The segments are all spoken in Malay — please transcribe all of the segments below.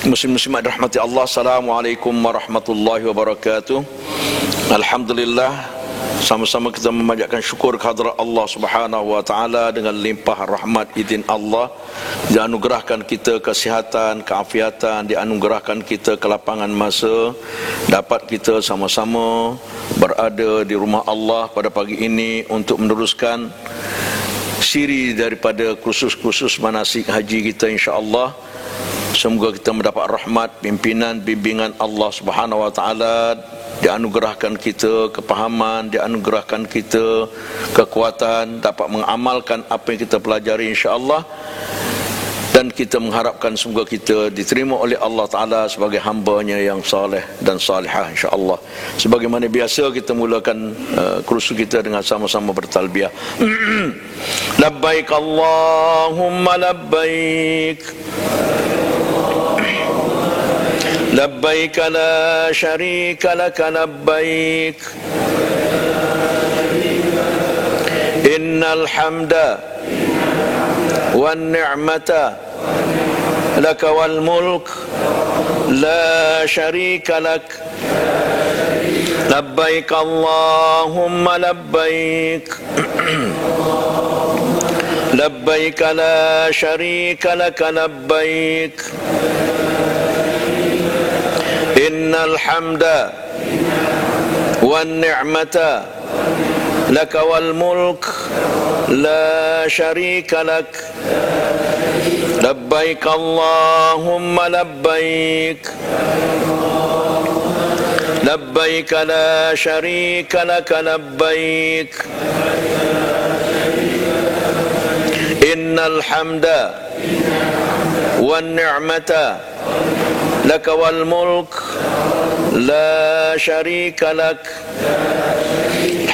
Muslim-muslimat rahmati Allah, Assalamualaikum warahmatullahi wabarakatuh. Alhamdulillah, sama-sama kita memanjatkan syukur kehadrat Allah Subhanahu wa taala dengan limpah rahmat izin Allah, dianugerahkan kita kesihatan, keafiatan, dianugerahkan kita kelapangan masa, dapat kita sama-sama berada di rumah Allah pada pagi ini untuk meneruskan siri daripada kursus-kursus manasik haji kita, insya-Allah. Semoga kita mendapat rahmat, pimpinan, bimbingan Allah Subhanahu wa taala, dianugerahkan kita kepahaman, dianugerahkan kita kekuatan, dapat mengamalkan apa yang kita pelajari, insya-Allah. Dan kita mengharapkan semoga kita diterima oleh Allah Ta'ala sebagai hamba-Nya yang saleh dan salihah, insya-Allah. Sebagaimana biasa, kita mulakan kursus kita dengan sama-sama bertalbiyah. Labbaik Allahumma labbaik, labbaik la syarika laka labbaik, innal hamda wan ni'mata laka wal mulk la syarika lak, labbaik Allahumma labbaik, labbaik la syarika laka labbaik, innal hamda wan ni'mata laka wal mulk la syarika lak, labbaik Allahumma labbaik, labbaik la syarika laka labbaik, innal hamda wan ni'mata laka wal mulk la syarika lak.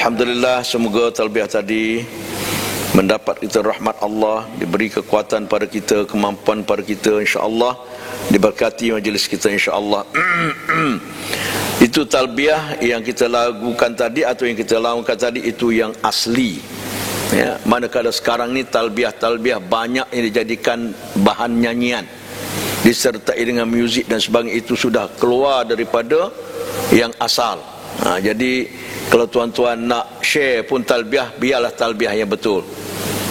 Alhamdulillah, semoga talbiyah tadi mendapat kita rahmat Allah, diberi kekuatan pada kita, kemampuan pada kita, insya-Allah, diberkati majlis kita, insya-Allah. Itu talbiyah yang kita lakukan tadi atau yang kita lakukan tadi, itu yang asli, ya. Manakala sekarang ni talbiyah banyak yang dijadikan bahan nyanyian, disertai dengan muzik dan sebagainya, itu sudah keluar daripada yang asal. Jadi kalau tuan-tuan nak share pun talbiyah, biarlah talbiyah yang betul.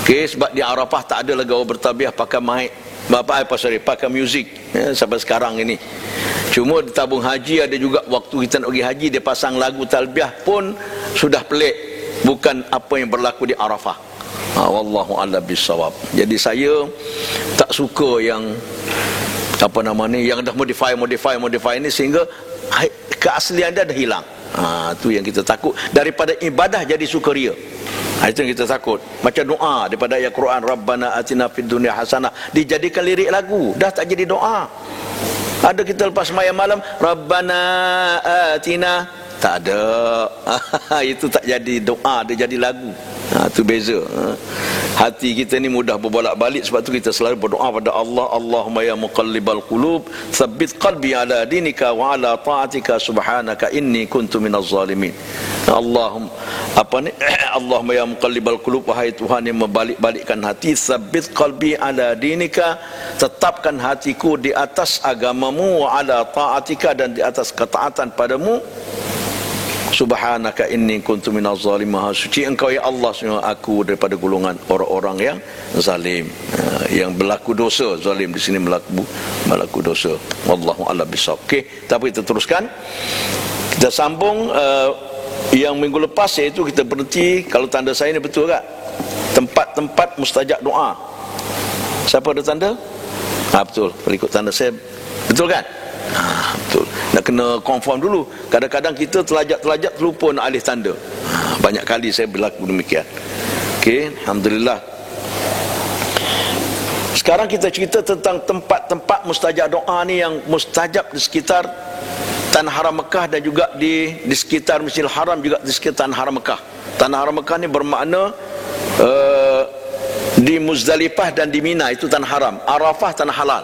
Okey, sebab di Arafah tak ada lagi orang bertalbiyah pakai mic, pakai muzik, ya, sampai sekarang ini. Cuma di tabung haji ada juga, waktu kita nak pergi haji dia pasang lagu talbiyah pun sudah pelik, bukan apa yang berlaku di Arafah. Wallahu a'lam bissawab. Jadi saya tak suka yang yang dah modify ini, sehingga keaslian dia dah hilang. Tu yang kita takut, daripada ibadah jadi sukaria. Itu yang kita takut. Macam doa daripada ayat Quran, Rabbana atina fid dunya hasanah, dijadikan lirik lagu, dah tak jadi doa. Ada kita lepas sembahyang malam, Rabbana atina, tak ada. Itu tak jadi doa, dia jadi lagu. Itu beza. Hati kita ni mudah berbolak-balik, sebab tu kita selalu berdoa pada Allah, Allahumma ya muqallibal qulub, tsabbit qalbi ala dinika wa ala ta'atika, subhanaka inni kuntu minaz zalimin. Allahumma ya muqallibal qulub, wahai Tuhan yang membalik-balikkan hati, tsabbit qalbi ala dinika, tetapkan hatiku di atas agamamu, wa ala ta'atika, dan di atas ketaatan padamu, subhanaka inni kuntu minaz zalimin, maha suci engkau ya Allah, sesungguhnya aku daripada golongan orang-orang yang zalim, yang berlaku dosa. Zalim di sini berlaku dosa. Wallahu a'lam bissawab. Okey, tapi kita teruskan, kita sambung yang minggu lepas, iaitu kita berhenti, kalau tanda saya ni betul tak, tempat-tempat mustajab doa. Siapa ada tanda? Betul, berikut tanda saya, betul kan? Betul. Nak kena confirm dulu. Kadang-kadang kita telajak terlupa nak alih tanda. Banyak kali saya berlaku demikian. Okey, alhamdulillah. Sekarang kita cerita tentang tempat-tempat mustajab doa ni, yang mustajab di sekitar Tanah Haram Mekah, dan juga di sekitar Masjidil Haram, juga di sekitar Tanah Haram Mekah. Tanah Haram Mekah ni bermakna di Muzdalifah dan di Mina, itu tanah haram. Arafah tanah halal.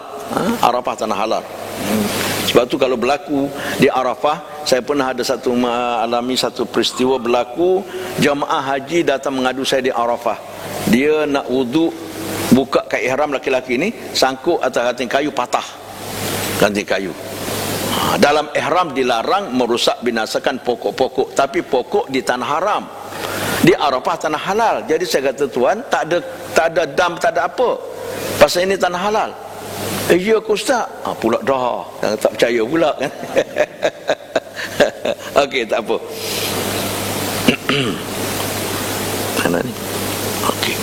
Arafah tanah halal. Sebab tu kalau berlaku di Arafah, saya pernah ada alami satu peristiwa berlaku, jamaah haji datang mengadu saya di Arafah. Dia nak wuduk, buka kain ihram laki-laki ni, sangkut atas ranting kayu patah. ganti kayu. Dalam ihram dilarang merusak binasakan pokok-pokok, tapi pokok di tanah haram. Di Arafah tanah halal. Jadi saya kata tuan, tak ada dam, tak ada apa. Pasal ini tanah halal. Ya ke ustaz? Pula dah. Tak percaya pula kan. Okey, tak apa. Mana ni? Okey.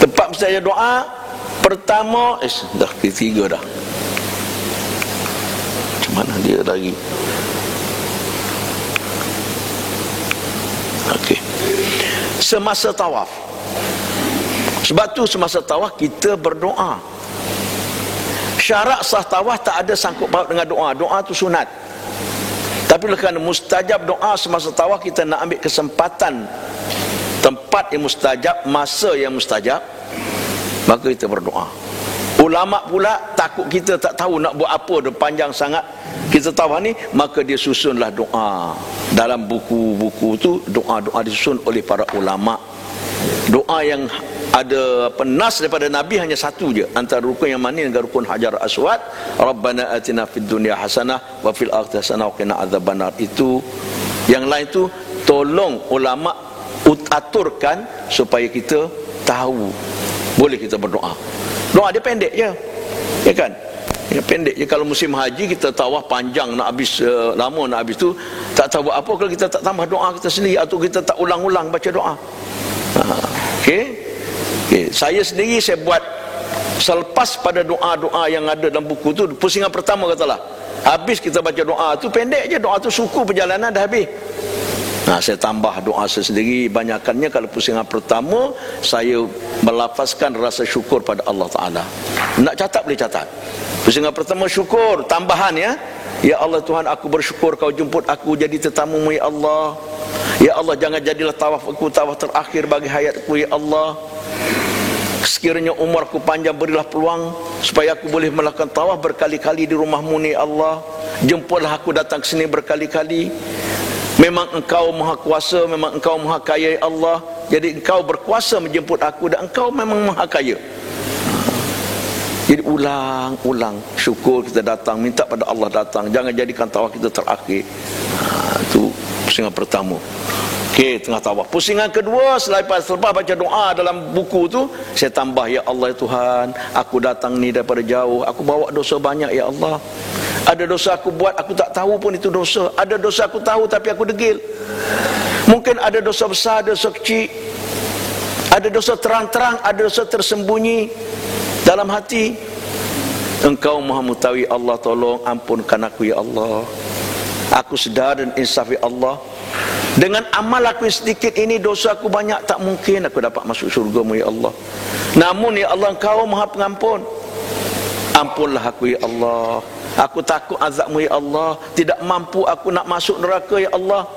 Tempat saya doa pertama, dah ketiga dah. Macam mana dia lagi? Okey. Semasa tawaf. Sebab tu semasa tawaf kita berdoa. Syarat sah tawaf tak ada sangkut paut dengan doa. Doa tu sunat. Tapi kerana mustajab doa semasa tawaf, kita nak ambil kesempatan tempat yang mustajab, masa yang mustajab, maka kita berdoa. Ulama pula takut kita tak tahu nak buat apa, dah panjang sangat kita tahu ni, maka dia susunlah doa. Dalam buku-buku tu doa-doa disusun oleh para ulama. Doa yang ada penas daripada Nabi hanya satu je, antara rukun yang mana dengan rukun Hajar Aswad, Rabbana atina fid dunya hasanah wa fil akhirati hasanah wa qina adzabannar. Itu yang lain tu tolong ulama aturkan supaya kita tahu boleh kita berdoa. Doa dia pendek je, ya kan? Ya, pendek je. Kalau musim haji kita tawaf panjang nak habis, lama nak habis tu, tak tahu buat apa kalau kita tak tambah doa kita sendiri, atau kita tak ulang-ulang baca doa. Okey. Saya sendiri saya buat selepas pada doa-doa yang ada dalam buku tu, pusingan pertama katalah, habis kita baca doa tu pendek je, doa tu suku perjalanan dah habis. Saya tambah doa saya sendiri. Banyakannya kalau pusingan pertama saya melafazkan rasa syukur pada Allah Ta'ala. Nak catat boleh catat. Pusingan pertama syukur, tambahan ya. Ya Allah Tuhan, aku bersyukur kau jemput aku jadi tetamu-Mu ya Allah. Ya Allah, jangan jadilah tawaf aku tawaf terakhir bagi hayatku ya Allah. Sekiranya umurku panjang, berilah peluang supaya aku boleh melakukan tawaf berkali-kali di rumah-Mu ni Allah. Jemputlah aku datang ke sini berkali-kali. Memang Engkau maha kuasa, memang Engkau maha kaya ya Allah. Jadi Engkau berkuasa menjemput aku dan Engkau memang maha kaya. Jadi ulang-ulang syukur kita datang, minta pada Allah datang, jangan jadikan tawaf kita terakhir. Itu pusingan pertama. Okey, tengah tawaf. Pusingan kedua, selepas baca doa dalam buku tu, saya tambah, ya Allah ya Tuhan, aku datang ni daripada jauh, aku bawa dosa banyak ya Allah. Ada dosa aku buat aku tak tahu pun itu dosa. Ada dosa aku tahu tapi aku degil. Mungkin ada dosa besar, ada dosa kecil. Ada dosa terang-terang, ada dosa tersembunyi dalam hati. Engkau maha mengetahui Allah, tolong ampunkan aku ya Allah. Aku sedar dan insaf ya Allah, dengan amal aku yang sedikit ini, dosa aku banyak, tak mungkin aku dapat masuk syurga-Mu ya Allah. Namun ya Allah, Engkau maha pengampun. Ampunlah aku ya Allah. Aku takut azab-Mu ya Allah. Tidak mampu aku nak masuk neraka ya Allah.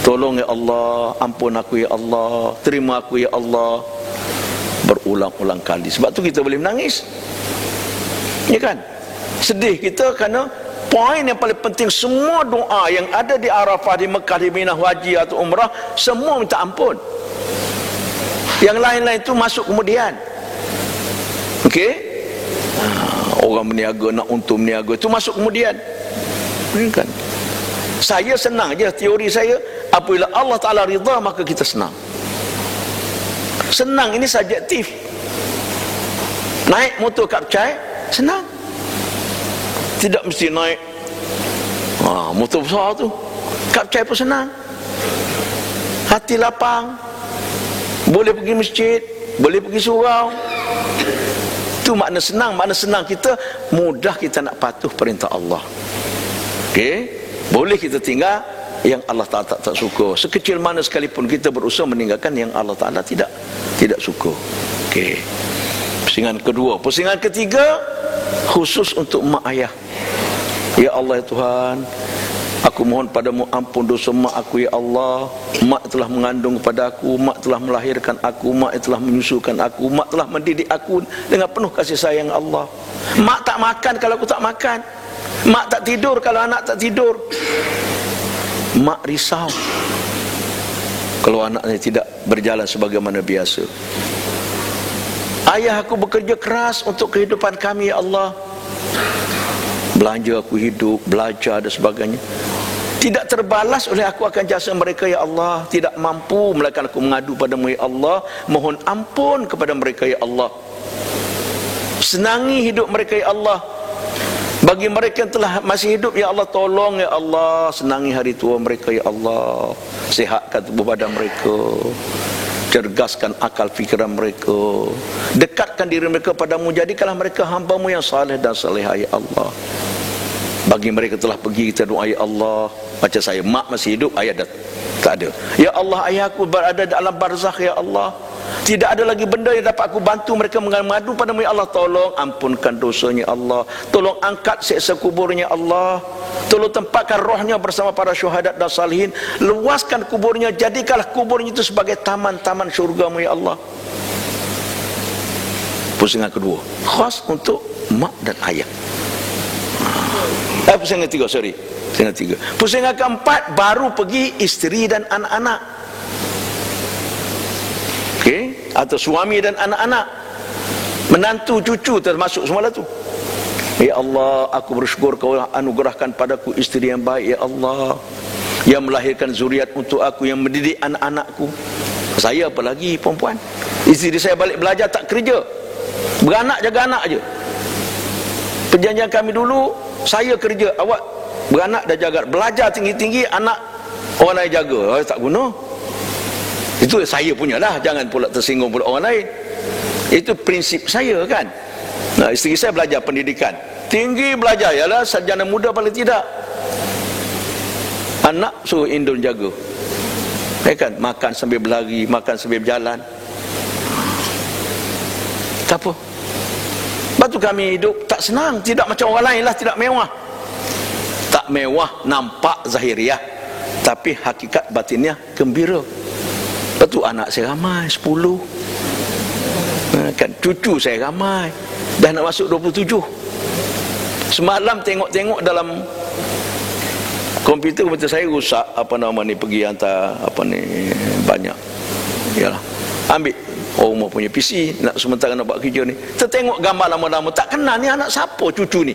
Tolong ya Allah, ampun aku ya Allah, terima aku ya Allah. Berulang-ulang kali. Sebab tu kita boleh menangis, ya kan? Sedih kita kerana poin yang paling penting, semua doa yang ada di Arafah, di Mekah, di Mina, haji atau umrah, semua minta ampun. Yang lain-lain itu masuk kemudian. Okey? Orang berniaga nak untung berniaga itu masuk kemudian, kan? Saya senang je teori saya, apabila Allah Ta'ala rida maka kita senang. Senang ini subjektif. Naik motor kapcai senang, tidak mesti naik motor besar tu. Kapcai pun senang, hati lapang, boleh pergi masjid, boleh pergi surau. Itu makna senang. Makna senang kita mudah, kita nak patuh perintah Allah. Okey, boleh kita tinggal yang Allah Ta'ala tak suka. Sekecil mana sekalipun kita berusaha meninggalkan yang Allah Ta'ala tidak suka. Okey. Pusingan kedua. Pusingan ketiga khusus untuk mak ayah. Ya Allah ya Tuhan, aku mohon padamu ampun dosa mak aku ya Allah. Mak telah mengandung kepada aku, mak telah melahirkan aku, mak telah menyusukan aku, mak telah mendidik aku dengan penuh kasih sayang Allah. Mak tak makan kalau aku tak makan, mak tak tidur kalau anak tak tidur. Mak risau kalau anaknya tidak berjalan sebagaimana biasa. Ayah aku bekerja keras untuk kehidupan kami ya Allah. Belanja aku hidup, belajar dan sebagainya, tidak terbalas oleh aku akan jasa mereka ya Allah. Tidak mampu, melainkan aku mengadu padamu ya Allah, mohon ampun kepada mereka ya Allah. Senangi hidup mereka ya Allah. Bagi mereka yang telah masih hidup ya Allah, tolong ya Allah, senangi hari tua mereka ya Allah. Sihatkan tubuh badan mereka, cergaskan akal fikiran mereka, dekatkan diri mereka padamu, jadikanlah mereka hamba-Mu yang saleh dan salehah ya Allah. Bagi mereka telah pergi, kita doa ya Allah. Macam saya, mak masih hidup, ayah dah tak ada. Ya Allah, ayahku berada dalam barzakh ya Allah. Tidak ada lagi benda yang dapat aku bantu mereka mengadu padamu ya Allah. Tolong ampunkan dosanya Allah. Tolong angkat siksa kuburnya Allah. Tolong tempatkan rohnya bersama para syuhadat dan salihin. Luaskan kuburnya, jadikanlah kuburnya itu sebagai taman-taman syurga-Mu ya Allah. Pusingan kedua, khas untuk mak dan ayah. Pusingan ketiga, sorry. Pusingan ketiga. Pusingan keempat, baru pergi isteri dan anak-anak. Okey, atau suami dan anak-anak, menantu, cucu termasuk semua tu. Ya Allah, aku bersyukur Kau anugerahkan padaku isteri yang baik ya Allah, yang melahirkan zuriat untuk aku, yang mendidik anak-anakku. Saya apalagi perempuan, isteri saya balik belajar tak kerja, beranak jaga anak je. Perjanjian kami dulu, saya kerja, awak beranak dah jaga, belajar tinggi-tinggi, anak orang lain jaga. Tak guna. Itu saya punya lah, jangan pula tersinggung pula orang lain. Itu prinsip saya kan. Nah, isteri saya belajar pendidikan tinggi, belajar, yalah sarjana muda paling tidak. Anak suruh indun jaga, kan, makan sambil berlari, makan sambil berjalan. Tak apa. Lepas tu kami hidup tak senang, tidak macam orang lain lah, tidak mewah. Tak mewah nampak zahiriah, tapi hakikat batinnya gembira. Lepas tu anak saya ramai, 10. Kan, cucu saya ramai, dah nak masuk 27. Semalam tengok-tengok dalam komputer saya rusak, apa nama ni, pergi hantar apa ni banyak. Yalah, ambil orang rumah punya PC, nak sementara nak buat kerja ni, tertengok gambar lama-lama, tak kenal ni anak siapa cucu ni.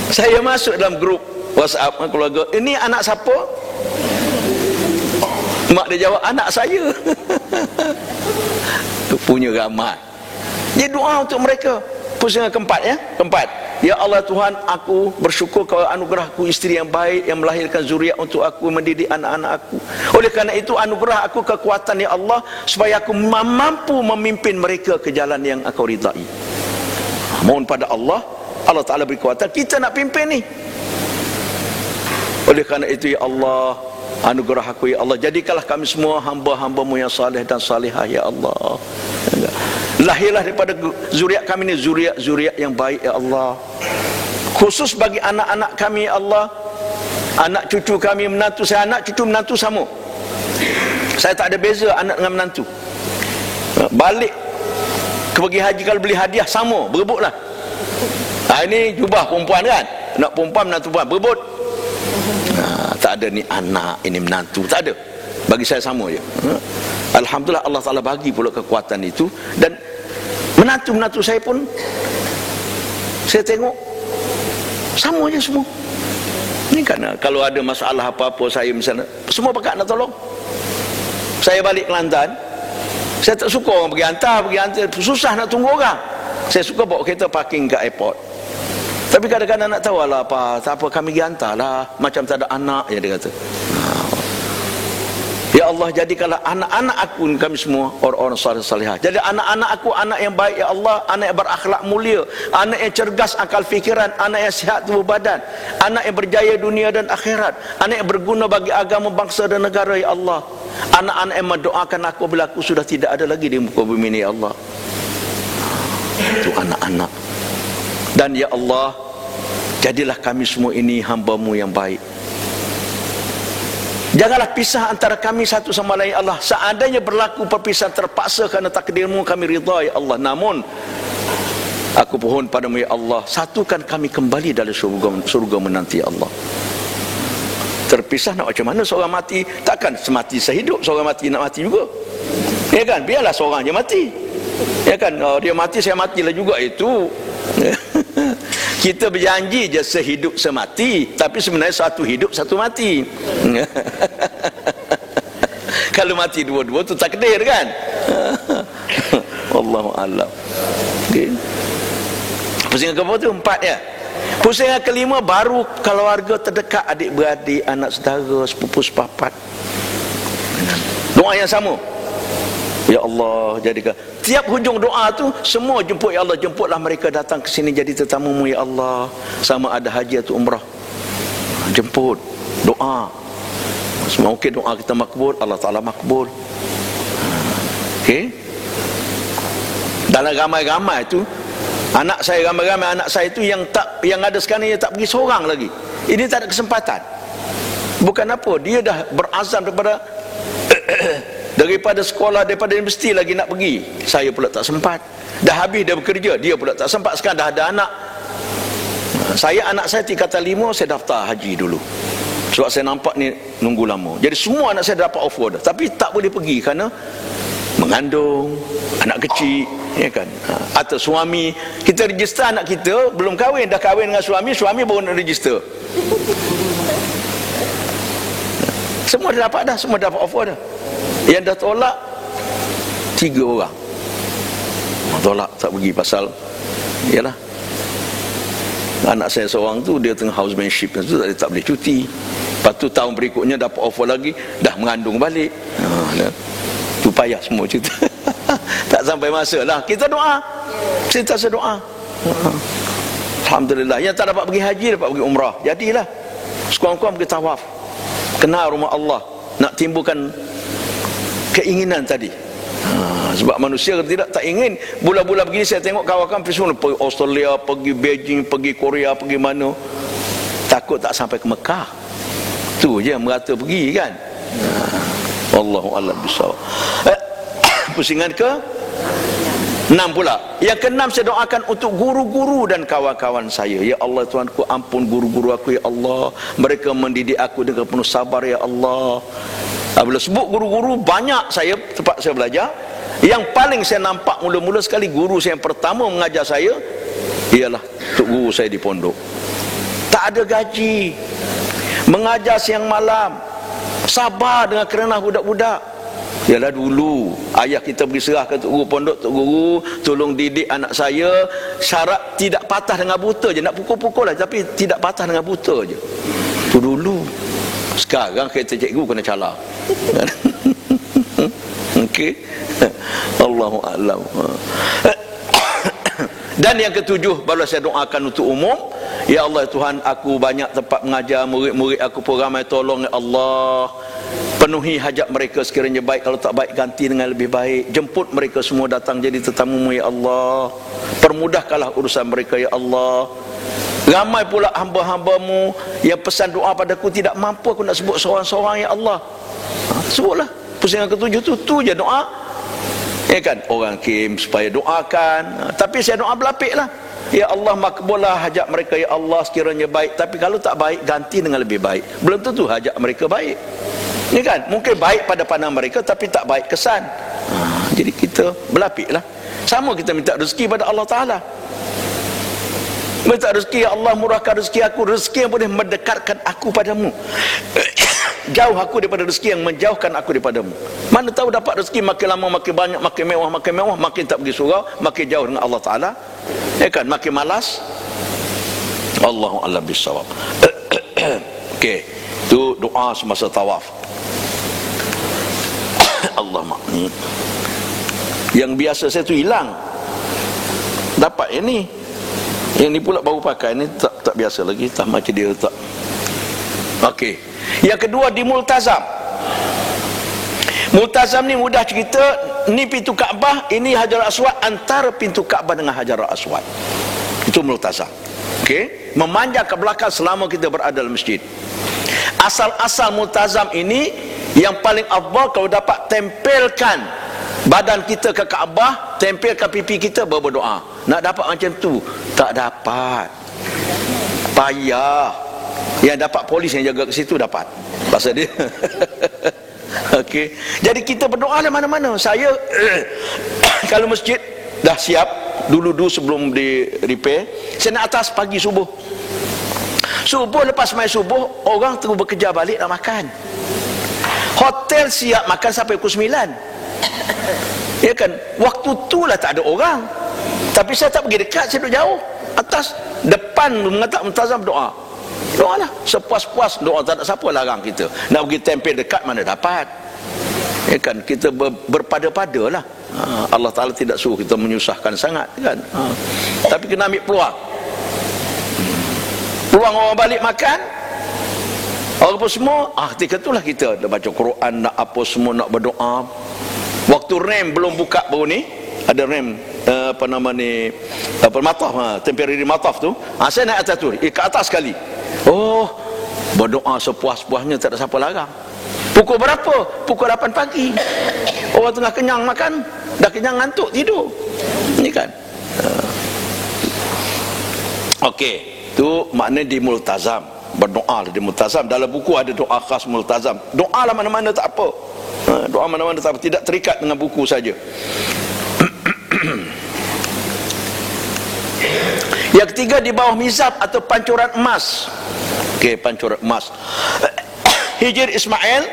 Saya masuk dalam grup WhatsApp keluarga, ini anak siapa? Mak dia jawab, anak saya. Punya ramai. Dia doa untuk mereka. Pusingan keempat ya, keempat. Ya Allah Tuhan, aku bersyukur Kau anugerahku isteri yang baik, yang melahirkan zuriat untuk aku, mendidik anak-anak aku. Oleh kerana itu anugerah aku kekuatan ya Allah, supaya aku mampu memimpin mereka ke jalan yang Kau ridai. Mohon pada Allah, Allah Ta'ala beri kekuatan, kita nak pimpin ni. Oleh kerana itu ya Allah, anugerah aku ya Allah, jadikanlah kami semua hamba-hamba-Mu yang saleh dan salihah ya Allah. Lahirlah daripada zuriat kami ni zuriat-zuriat yang baik ya Allah. Khusus bagi anak-anak kami ya Allah, anak cucu kami, menantu saya, anak cucu menantu sama. Saya tak ada beza anak dengan menantu. Balik pergi haji, kalau beli hadiah sama, berebutlah. Ini jubah perempuan kan, nak perempuan menantu perempuan, berebut. Tak ada ni anak, ini menantu, tak ada. Bagi saya sama je. Alhamdulillah Allah Ta'ala bagi pula kekuatan itu. Dan menantu-menantu saya pun, saya tengok sama je semua. Ini kan kalau ada masalah apa-apa, saya misalnya, semua pakat nak tolong. Saya balik Kelantan, saya tak suka orang pergi hantar, susah nak tunggu orang. Saya suka bawa kereta parking kat airport. Tapi kadang-kadang nak tahu lah apa, tak apa, kami pergi hantar lah, macam tak ada anak ya, dia kata. Ya Allah, jadikanlah anak-anak aku kami semua orang-orang saleh salihah. Jadi anak-anak aku anak yang baik ya Allah, anak yang berakhlak mulia, anak yang cergas akal fikiran, anak yang sihat tubuh badan, anak yang berjaya dunia dan akhirat, anak yang berguna bagi agama, bangsa dan negara ya Allah. Anak-anak yang mendoakan aku bila aku sudah tidak ada lagi di muka bumi ini ya Allah. Itu anak-anak. Dan ya Allah, jadilah kami semua ini hamba-Mu yang baik. Janganlah pisah antara kami satu sama lain Allah. Seandainya berlaku perpisahan terpaksa kerana takdir-Mu, kami ridha ya Allah. Namun aku pohon padamu ya Allah, satukan kami kembali dalam surga menanti ya Allah. Terpisah nak macam mana seorang mati? Takkan semati sehidup, seorang mati nak mati juga. Ya kan, biarlah seorang je mati. Ya kan, dia mati saya matilah juga, itu Kita berjanji je sehidup semati, tapi sebenarnya satu hidup satu mati. Kalau mati dua-dua tu takdir kan. Wallahu a'lam. Okay. Pusingan keberapa tu? 4 ya. Pusingan kelima, baru keluarga terdekat, adik-beradik, anak saudara, sepupu sepapat. Doa yang sama. Ya Allah, jadikan tiap hujung doa tu semua jemput, ya Allah, jemputlah mereka datang ke sini jadi tetamu-Mu ya Allah. Sama ada haji atau umrah, jemput, doa. Semua okey, doa kita makbul, Allah Ta'ala makbul. Okey. Dalam ramai-ramai tu, anak saya, ramai-ramai anak saya tu yang ada sekarang ni tak pergi seorang lagi. Ini tak ada kesempatan. Bukan apa, dia dah berazam daripada sekolah, daripada universiti lagi nak pergi. Saya pula tak sempat. Dah habis dia bekerja, dia pula tak sempat. Sekarang dah ada anak. Anak saya tingkatan 5, saya daftar haji dulu. Sebab saya nampak ni nunggu lama. Jadi semua anak saya dapat offer dah, tapi tak boleh pergi kerana mengandung, anak kecil, ya kan. Atau suami, kita register anak kita belum kahwin, dah kahwin dengan suami baru nak register. Semua dah dapat dah, semua dapat offer dah. Yang dah tolak 3 orang. Tolak tak pergi pasal yalah, anak saya seorang tu dia tengah housemanship tu, tak boleh cuti. Lepas tu tahun berikutnya dapat offer lagi, dah mengandung balik. Tu payah semua cerita. Tak sampai masa lah. Kita doa, kita doa. Alhamdulillah. Yang tak dapat pergi haji dapat pergi umrah. Jadilah sekurang-kurang pergi tawaf, kenal rumah Allah, nak timbulkan keinginan tadi. Sebab manusia kalau tidak, tak ingin. Bulan-bulan begini saya tengok kawan-kawan pergi Australia, pergi Beijing, pergi Korea, pergi mana, takut tak sampai ke Mekah. Tu je merata pergi kan. Wallahu a'lam bissawab. Pusingan ke 6 pula. Yang ke-6, saya doakan untuk guru-guru dan kawan-kawan saya. Ya Allah Tuhanku, ampun guru-guru aku ya Allah. Mereka mendidik aku dengan penuh sabar ya Allah. Bila sebut guru-guru, banyak saya tempat saya belajar. Yang paling saya nampak mula-mula sekali, guru saya yang pertama mengajar saya ialah tok guru saya di pondok. Tak ada gaji, mengajar siang malam, sabar dengan kerana budak-budak. Ialah dulu ayah kita pergi serahkan tok guru pondok, tok guru tolong didik anak saya, syarat tidak patah dengan buta je, nak pukul-pukul lah tapi tidak patah dengan buta je. Tu dulu. Sekarang kereta cikgu kena cala. Okey. Allahu a'lam. Dan yang ke-7, baru saya doakan untuk umum. Ya Allah Tuhan, aku banyak tempat mengajar, murid-murid aku pun ramai, tolong ya Allah. Penuhi hajat mereka sekiranya baik, kalau tak baik ganti dengan lebih baik. Jemput mereka semua datang jadi tetamu-Mu ya Allah. Permudahkanlah urusan mereka ya Allah. Ramai pula hamba-hamba-Mu yang pesan doa padaku, tidak mampu aku nak sebut seorang-seorang ya Allah. Sebutlah. Pusingan ke-7 tu je doa. Ya kan, orang kim supaya doakan. Tapi saya doa berlapik lah. Ya Allah, makbullah hajat mereka ya Allah sekiranya baik. Tapi kalau tak baik, ganti dengan lebih baik. Belum tentu hajat mereka baik. Ya kan, mungkin baik pada pandang mereka tapi tak baik kesan. Jadi kita berlapik lah. Sama kita minta rezeki pada Allah Ta'ala. Minta rezeki, ya Allah murahkan rezeki aku, rezeki yang boleh mendekatkan aku padamu. Jauh aku daripada rezeki yang menjauhkan aku daripadamu. Mana tahu dapat rezeki makin lama makin banyak, makin mewah, makin tak pergi surau, makin jauh dengan Allah Ta'ala. Ya kan, makin malas. Allahu a'lam bissawab. Okey, itu doa semasa tawaf. Allah makni. Yang biasa saya tu hilang. Dapat yang ni. Yang ni pula baru pakai, ni tak biasa lagi, tak macam dia tak. Okey. Yang kedua, di multazam. Multazam ni mudah cerita, ni pintu Kaabah, ini Hajar Aswad, antara pintu Kaabah dengan Hajar Aswad. Itu multazam. Okey, memanjang ke belakang selama kita berada dalam masjid. Asal-asal multazam ini yang paling afdal kalau dapat tempelkan badan kita ke Kaabah, tempelkan pipi kita, berdoa. Nak dapat macam tu tak dapat. Payah. Yang dapat polis yang jaga ke situ dapat. Pasal dia. Okey. Jadi kita berdoa lah mana-mana. Saya kalau masjid dah siap, dulu sebelum di repair, saya naik atas pagi subuh. Subuh, lepas main subuh, orang terus bekerja balik nak makan. Hotel siap makan sampai pukul 9. Ya kan, waktu tu lah tak ada orang. Tapi saya tak pergi dekat, saya duduk jauh atas, depan mengatakan Multazam doa. Doa lah, sepuas-puas doa, tak ada siapa larang kita. Nak pergi tempel dekat mana dapat. Ya kan, kita berpada-pada lah. Allah Ta'ala tidak suruh kita menyusahkan sangat kan. Tapi kena ambil peluang. Peluang orang balik makan, orang apa semua, ketika itulah kita nak baca Quran, nak apa semua, nak berdoa. Waktu rem belum buka baru ni, ada rem apa nama ni, mataf, temporary mataf tu, saya naik atas tu, ke atas sekali. Berdoa sepuas-puasnya, tak ada siapa larang. Pukul berapa? Pukul 8 pagi. Orang tengah kenyang makan, dah kenyang ngantuk tidur. Ini kan. Okey, tu makna di multazam. Berdoa di multazam. Dalam buku ada doa khas multazam. Doa lah mana-mana tak apa. Doa mana-mana tak apa, tidak terikat dengan buku saja. Yang ketiga, di bawah mizab atau pancuran emas. Okey, pancuran emas. Hijr Ismail,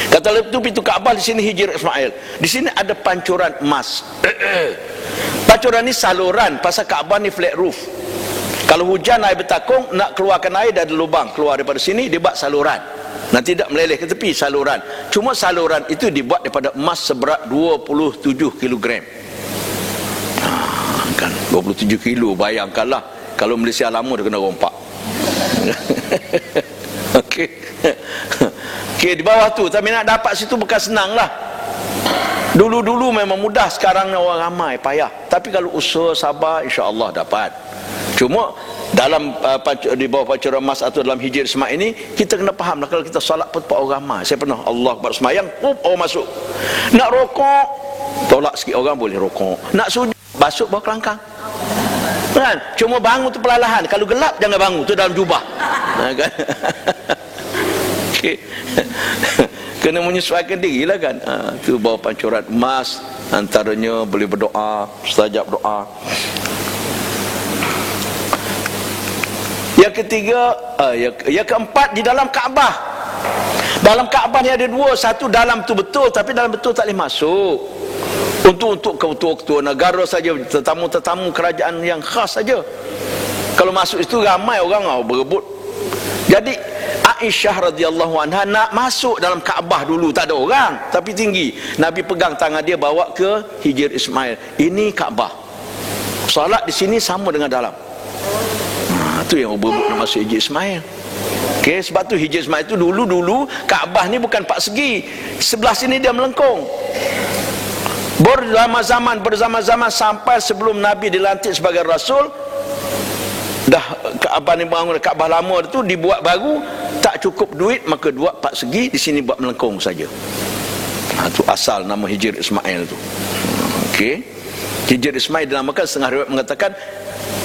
kata lepas pintu Kaabah, di sini Hijr Ismail. Di sini ada pancuran emas. Pancuran ni saluran, pasal Kaabah ni flat roof. Kalau hujan air bertakung, nak keluarkan air dari lubang, keluar daripada sini, dia buat saluran. Nanti tidak meleleh ke tepi, saluran. Cuma saluran itu dibuat daripada emas seberat 27 kilogram. Kan 27 kilo, bayangkanlah kalau Malaysia lama dia kena rompak. Okey. Okey, di bawah tu, tapi nak dapat situ bukan senang lah. Dulu-dulu memang mudah, sekarang orang ramai payah. Tapi kalau usaha sabar, insya-Allah dapat. Cuma dalam di bawah pancuran emas atau dalam Hijr Ismail ini, kita kena faham lah, kalau kita solat pun orang ramai. Saya pernah Allah Akbar semayang, orang masuk. Nak rokok, tolak sikit orang boleh rokok. Nak sujud, basuh bawah kelangkang. Kan? Cuma bangun tu perlahan. Kalau gelap jangan bangun, tu dalam jubah. Kan? Okay. Kena menyesuaikan diri lah kan. Tu bawa pancuran emas, antaranya boleh berdoa, mustajab doa. Yang ketiga, yang keempat, di dalam Kaabah. Dalam Kaabah ni ada dua. Satu dalam tu betul, tapi dalam betul tak boleh masuk. Untuk ketua-ketua negara saja, tetamu-tetamu kerajaan yang khas saja. Kalau masuk itu ramai orang berebut. Jadi Aisyah radhiyallahu anha nak masuk dalam Kaabah dulu, tak ada orang, tapi tinggi. Nabi pegang tangan dia, bawa ke Hijr Ismail. Ini Kaabah. Salat di sini sama dengan dalam. Itu yang berebut nak masuk Hijr Ismail. Okey, sebab tu Hijr Ismail itu dulu Kaabah ni bukan empat segi. Sebelah sini dia melengkung. Berzama-zaman sampai sebelum Nabi dilantik sebagai Rasul, dah Kaabah ni bangun, Kaabah lama tu dibuat baru, tak cukup duit, maka buat empat segi, di sini buat melengkung saja. Itu asal nama Hijr Ismail tu. Okey, Hijr Ismail dinamakan, setengah riwayat mengatakan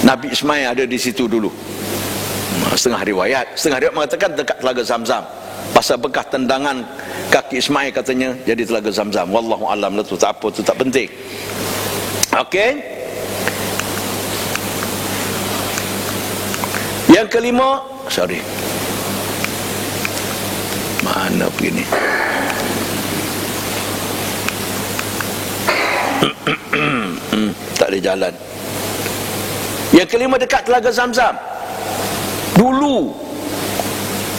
Nabi Ismail ada di situ dulu. Setengah riwayat mengatakan dekat Telaga Zamzam. Pasal bekas tendangan kaki Ismail katanya jadi Telaga Zamzam. Wallahu alam lah tu, tak apa, tu tak penting. Okey. Yang kelima, mana begini? Tak ada jalan. Yang kelima, dekat Telaga Zamzam.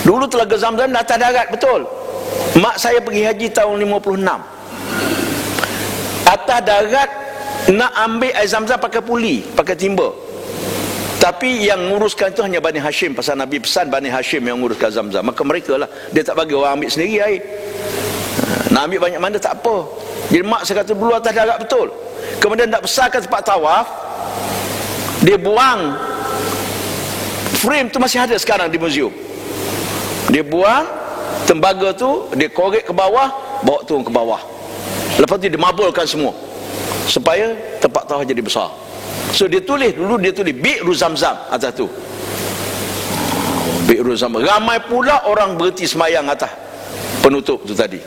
Dulu Telaga Zamzam atas darat, betul. Mak saya pergi haji tahun 56. Atas darat nak ambil air Zamzam pakai puli, pakai timba. Tapi yang nguruskan itu hanya Bani Hashim, pasal Nabi pesan Bani Hashim yang nguruskan Zamzam. Maka mereka lah, dia tak bagi orang ambil sendiri air. Nak ambil banyak mana tak apa. Jadi mak saya kata dulu atas darat betul. Kemudian nak besarkan tempat tawaf, dia buang frame tu, masih ada sekarang di muzium. Dia buang tembaga tu, dia korek ke bawah, bawa turun ke bawah. Lepas tu dia mabulkan semua supaya tempat tawaf jadi besar. So dia tulis Bi'ru Zamzam atas tu. Bi'ru Zamzam. Ramai pula orang berhenti semayang atas penutup tu tadi.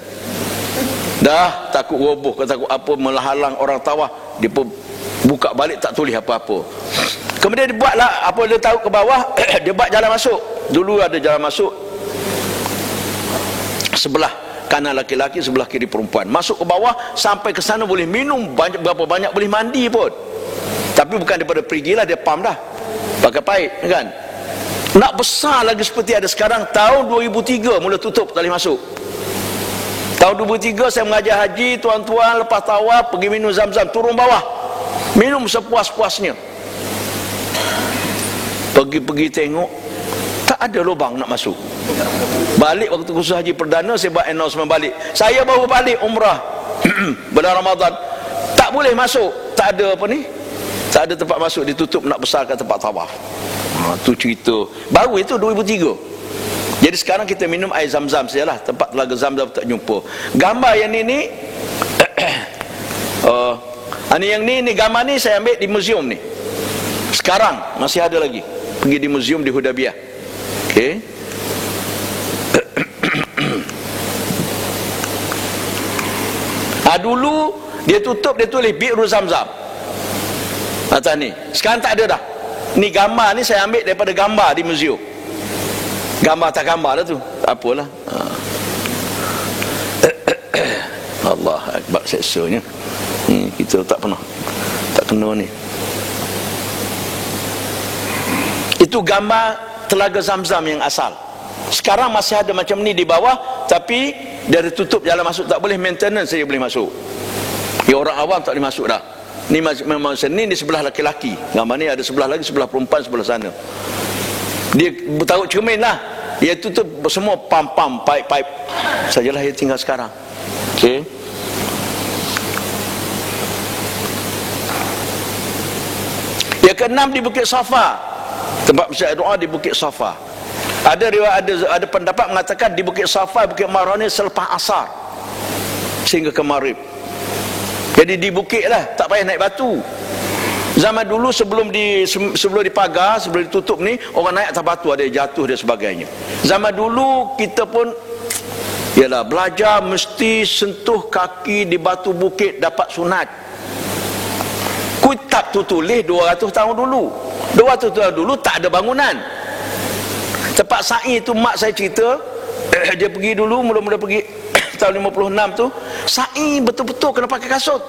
Dah takut roboh, takut apa, menghalang orang tawaf, dia pun Buka balik tak tulis apa-apa. Kemudian dia buatlah apa dia tahu ke bawah. Dia buat jalan masuk. Dulu ada jalan masuk sebelah kanan laki-laki, sebelah kiri perempuan. Masuk ke bawah sampai ke sana boleh minum banyak, berapa banyak boleh mandi pun. Tapi bukan daripada perigilah dia pam dah. Pakai paip kan. Nak besar lagi seperti ada sekarang, tahun 2003 mula tutup, tak boleh masuk. Tahun 2003 saya mengajar haji, tuan-tuan lepas tawaf pergi minum Zam-Zam, turun bawah. Minum sepuas-puasnya. Pergi-pergi tengok, tak ada lubang nak masuk. Balik waktu kursus haji perdana, saya buat announcement balik. Saya baru balik umrah bulan Ramadan. Tak boleh masuk. Tak ada apa ni? Tak ada tempat masuk, ditutup nak besarkan tempat tawaf. Tu cerita. Baru itu 2003. Jadi sekarang kita minum air Zam-Zam sajalah. Tempat telaga Zam-Zam tak jumpa. Gambar yang ni yang ni gambar ni saya ambil di muzium ni. Sekarang masih ada lagi. Pergi di muzium di Hudaybiyah. Okey. Dulu dia tutup, dia tulis Bi'ru Zam-Zam atas ni. Sekarang tak ada dah. Ni gambar ni saya ambil daripada gambar di muzium. Gambar tak gambar lah tu. Tak apalah. Allah Akbar, seksanya. Kita tak pernah, tak kena ni. Itu gambar telaga Zam-Zam yang asal. Sekarang masih ada macam ni di bawah, tapi dia tutup jalan masuk, tak boleh maintenance saja boleh masuk. Ya, orang awam tak boleh masuk dah. Ni memang seni di sebelah laki-laki. Gambar ni ada sebelah lagi, sebelah perempuan sebelah sana. Dia bertaut cermin lah. Dia tutup semua pam-pam, paip-paip. Sajalah dia tinggal sekarang. Okey. Yang keenam di Bukit Safa. Tempat bersyarat doa di Bukit Safa. Ada riwayat, ada pendapat mengatakan di Bukit Safa, Bukit Marwah ni selepas asar sehingga ke Maghrib. Jadi di bukit lah, tak payah naik batu. Zaman dulu sebelum dipagar, sebelum ditutup ni, orang naik atas batu, ada yang jatuh dan sebagainya. Zaman dulu kita pun yalah belajar mesti sentuh kaki di batu bukit dapat sunat. Kitab tu tulis 200 tahun dulu. 200 tahun dulu tak ada bangunan. Tempat sa'i tu mak saya cerita, dia pergi dulu, mula-mula pergi tahun 56 tu, sa'i betul-betul kena pakai kasut.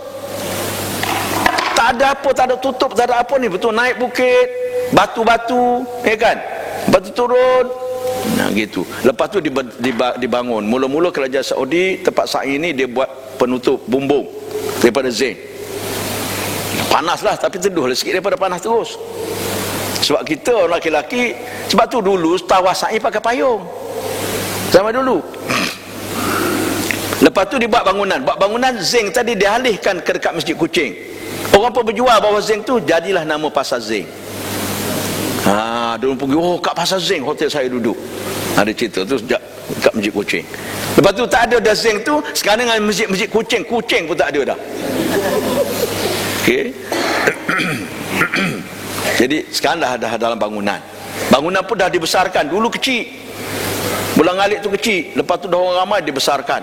Tak ada apa, tak ada tutup, tak ada apa ni, betul naik bukit, batu-batu, ya kan? Batu turun. Nah gitu. Lepas tu dibangun. Mula-mula kerajaan Saudi tempat sa'i ni dia buat penutup bumbung daripada zinc. Panaslah, tapi teduhlah sikit daripada panas terus. Sebab kita orang lelaki, sebab tu dulu tawas sa'i pakai payung. Zaman dulu. Lepas tu dibuat bangunan. Buat bangunan zinc tadi dialihkan ke dekat Masjid Kuching. Orang pun berjual bawah zinc tu, jadilah nama Pasar Zinc. Dulu pergi, kat Pasar Zinc hotel saya duduk. Ada cerita tu sejak dekat Masjid Kuching. Lepas tu tak ada dah zinc tu, sekarang dengan masjid Kuching, Kuching pun tak ada dah. Okey. Jadi sekarang dah dalam bangunan. Bangunan pun dah dibesarkan. Dulu kecil. Bulang Alik tu kecil. Lepas tu dah orang ramai dibesarkan.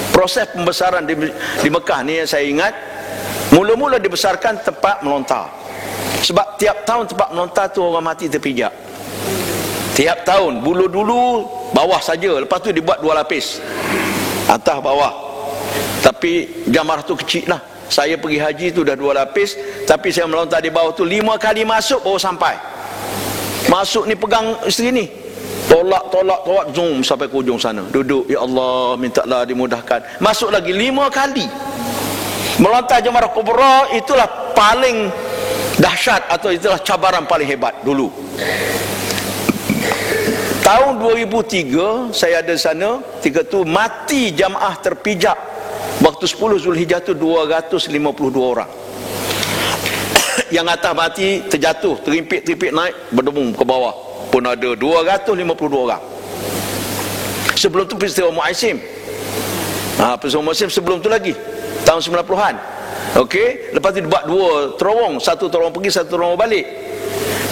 Proses pembesaran di Mekah ni yang saya ingat, mula-mula dibesarkan tempat melontar. Sebab tiap tahun tempat melontar tu orang mati terpijak. Tiap tahun. Dulu bawah saja. Lepas tu dibuat 2 lapis. Atas bawah. Tapi jamarah tu kecil lah. Saya pergi haji tu dah 2 lapis, tapi saya melontar di bawah tu 5 kali masuk baru sampai. Masuk ni pegang isteri ni, tolak, zoom sampai ke ujung sana. Duduk, ya Allah, mintalah dimudahkan. Masuk lagi 5 kali. Melontar Jamrah Kubra itulah paling dahsyat, atau itulah cabaran paling hebat dulu. Tahun 2003 saya ada di sana. Ketika tu mati jamaah terpijak. Waktu 10 Zulhijjah tu 252 orang. Yang atas mati terjatuh, terimpit naik, berdemung ke bawah pun ada 252 orang. Sebelum tu peristiwa Mu'aisim. Peristiwa Mu'aisim sebelum tu lagi, tahun 90-an. Okey, lepas tu dibuat 2 terowong, satu terowong pergi, satu terowong balik.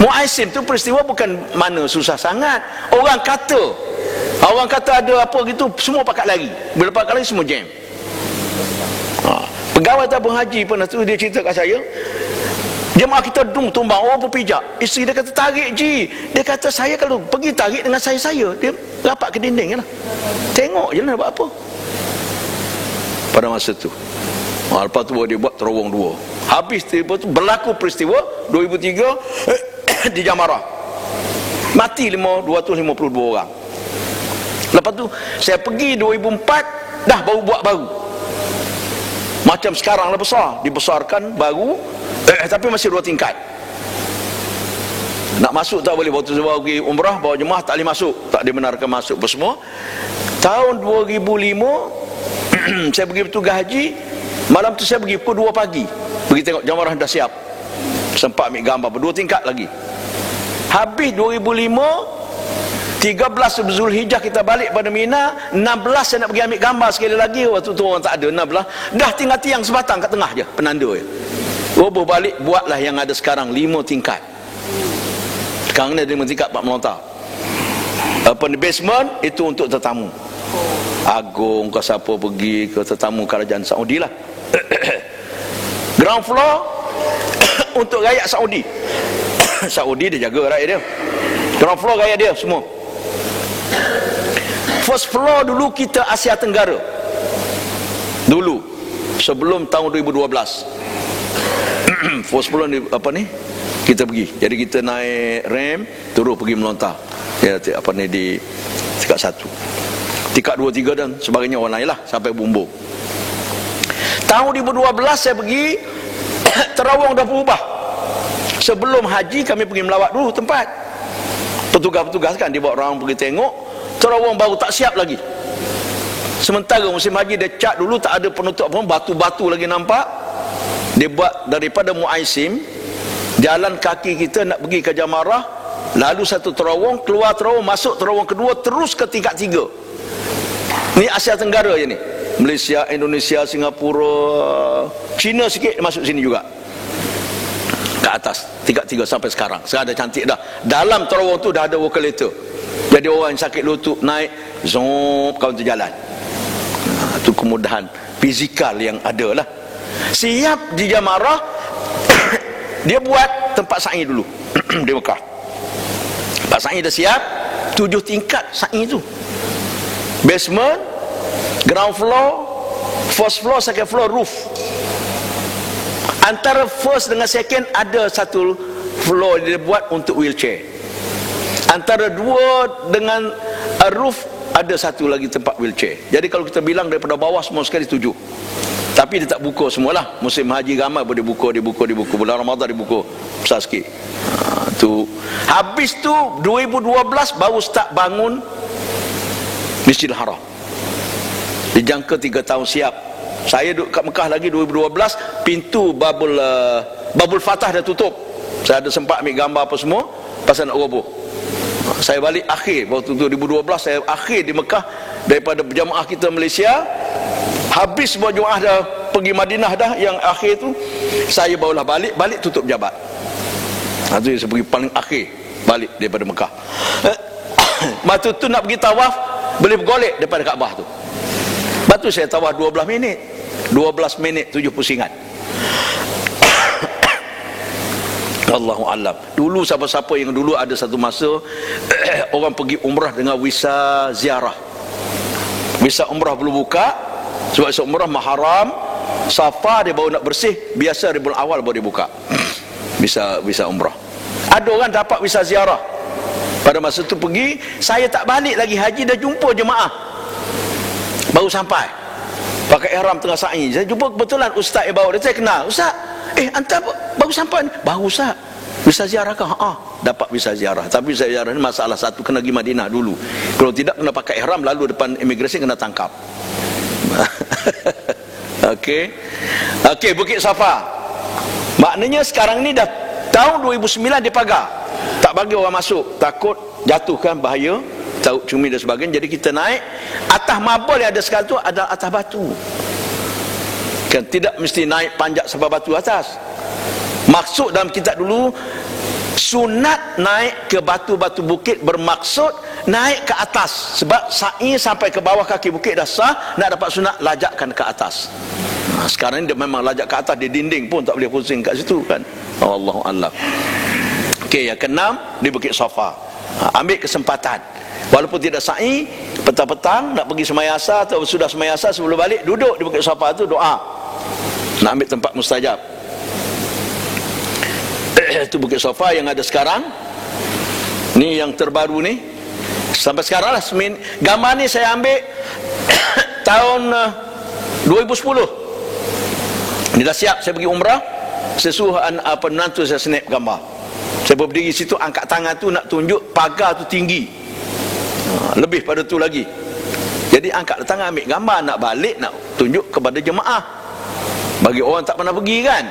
Mu'aisim tu peristiwa bukan mana susah sangat. Orang kata ada apa gitu, semua pakat lari. Bila pakat lari semua jam. Pegawai tabung haji pernah tu dia cerita kat saya, Jemaah kita tumbang, orang pun pijak. Isteri dia kata, tarik ji. Dia kata, saya kalau pergi tarik dengan saya. Dia rapat ke dinding lah. Tengok je lah nak buat apa. Pada masa tu lepas tu dia buat terowong 2. Habis tu berlaku peristiwa 2003 di Jamarah. Mati 252 orang. Lepas tu saya pergi 2004, dah baru. Macam sekarang lah besar, dibesarkan baru, tapi masih 2 tingkat. Nak masuk tak boleh. Waktu saya pergi umrah, bawa jemaah tak boleh masuk, tak dibenarkan masuk apa semua. Tahun 2005 saya pergi bertugas haji. Malam tu saya pergi pukul 2 pagi, pergi tengok Jamarah dah siap. Sempat ambil gambar 2 tingkat lagi. Habis 2005, 13 Zulhijjah kita balik pada Mina. 16 saya nak pergi ambil gambar sekali lagi. Waktu tu orang tak ada. 16 dah tinggal tiang sebatang kat tengah je, penanda je. Roboh balik, buatlah yang ada sekarang 5 tingkat. Sekarang ni ada 5 tingkat 4 melontar. Apa ni, basement itu untuk tetamu agung ke siapa pergi ke tetamu kerajaan Saudi lah. Ground floor untuk rakyat Saudi. Saudi dia jaga rakyat dia. Ground floor rakyat dia semua. First floor dulu kita Asia Tenggara. Dulu sebelum tahun 2012. First floor ni apa ni? Kita pergi. Jadi kita naik rem, terus pergi melontar. Ya, apa ni di tingkat 1. Tingkat 2, 3 dan sebagainya orang lain lah sampai bumbung. Tahun 2012 saya pergi, terawang dah berubah. Sebelum haji kami pergi melawat dulu tempat. Petugas-petugas kan dia bawa orang pergi tengok, terawang baru tak siap lagi. Sementara musim haji dia cat dulu, tak ada penutup pun, batu-batu lagi nampak. Dia buat daripada Muaisim, jalan kaki kita nak pergi ke Jamarah, lalu satu terawang, keluar terawang, masuk terawang kedua, terus ke tingkat 3. Ni Asia Tenggara je ni. Malaysia, Indonesia, Singapura, China sikit masuk sini juga. Ke atas tingkat 3 sampai sekarang. Sekarang dah cantik dah. Dalam terowong tu dah ada ventilator. Jadi orang yang sakit lutut naik, zop, kau tu jalan. Itu kemudahan fizikal yang ada lah. Siap di Jamarah. Dia buat tempat sa'i dulu di Mekah. Tempat sa'i dah siap. 7 tingkat sa'i tu. Basement, ground floor, first floor, second floor, roof. Antara first dengan second ada satu floor dia buat untuk wheelchair. Antara 2 dengan roof ada satu lagi tempat wheelchair. Jadi kalau kita bilang daripada bawah semua sekali 7. Tapi dia tak buka semualah. Musim haji ramai boleh buka, dibuka. Bulan Ramadan dibuka besar sikit. Tu. Habis tu 2012 baru start bangun Masjidil Haram. Dijangka 3 tahun siap. Saya duduk kat Mekah lagi 2012, pintu Babul Fatah dah tutup. Saya ada sempat ambil gambar apa semua pasal nak roboh. Saya balik akhir waktu 2012, saya akhir di Mekah daripada jemaah kita Malaysia. Habis semua jemaah dah pergi Madinah dah, yang akhir tu saya barulah balik tutup jabat. Itu saya pergi paling akhir balik daripada Mekah. Masa tu nak pergi tawaf boleh bergolek daripada Kaabah tu. Batu saya tawaf 12 minit 7 pusingan. Allahu alam. Dulu siapa-siapa yang dulu ada satu masa orang pergi umrah dengan visa ziarah. Visa umrah belum buka, sebab visa umrah mahram, Safa dia baru nak bersih, biasa Rabiul Awal baru dia buka. Visa umrah. Ada orang dapat visa ziarah. Pada masa tu pergi, saya tak balik lagi haji, dah jumpa jemaah baru sampai pakai ihram tengah sa'i. Saya jumpa kebetulan ustaz yang bawa dia. Saya kenal, ustaz, anta baru sampai? Baru ustaz. Visa ziarah kah? Dapat visa ziarah. Tapi visa ziarah ni masalah satu, kena pergi Madinah dulu. Kalau tidak kena pakai ihram, lalu depan imigrasi kena tangkap. Okey, Bukit Safa. Maknanya sekarang ni dah tahun 2009 dia pagar. Tak bagi orang masuk, takut jatuhkan, bahaya, tahu cumi dan sebagainya. Jadi kita naik atas mabul yang ada sekarang tu ada atas batu. Kan tidak mesti naik panjat sampai batu atas. Maksud dalam kitab dulu, sunat naik ke batu-batu bukit bermaksud naik ke atas. Sebab sa'i sampai ke bawah kaki bukit dah sah, nak dapat sunat lajakkan ke atas. Sekarang ni dia memang lajak ke atas, di dinding pun tak boleh pusing kat situ kan. Allahu a'lam. Okey, yang keenam di Bukit Safa. Ambil kesempatan, walaupun tidak sa'i, petang-petang nak pergi sembahyang asar atau sudah sembahyang asar, sebelum balik duduk di Bukit Safa tu doa, nak ambil tempat mustajab. Itu Bukit Safa yang ada sekarang ni, yang terbaru ni sampai sekarang lah. Gambar ni saya ambil tahun 2010. Ni dah siap saya pergi umrah, saya suruh menantu saya snap gambar. Saya berdiri situ, angkat tangan tu nak tunjuk pagar tu tinggi, lebih pada tu lagi. Jadi angkat tangan ambil gambar, nak balik nak tunjuk kepada jemaah, bagi orang tak pernah pergi kan.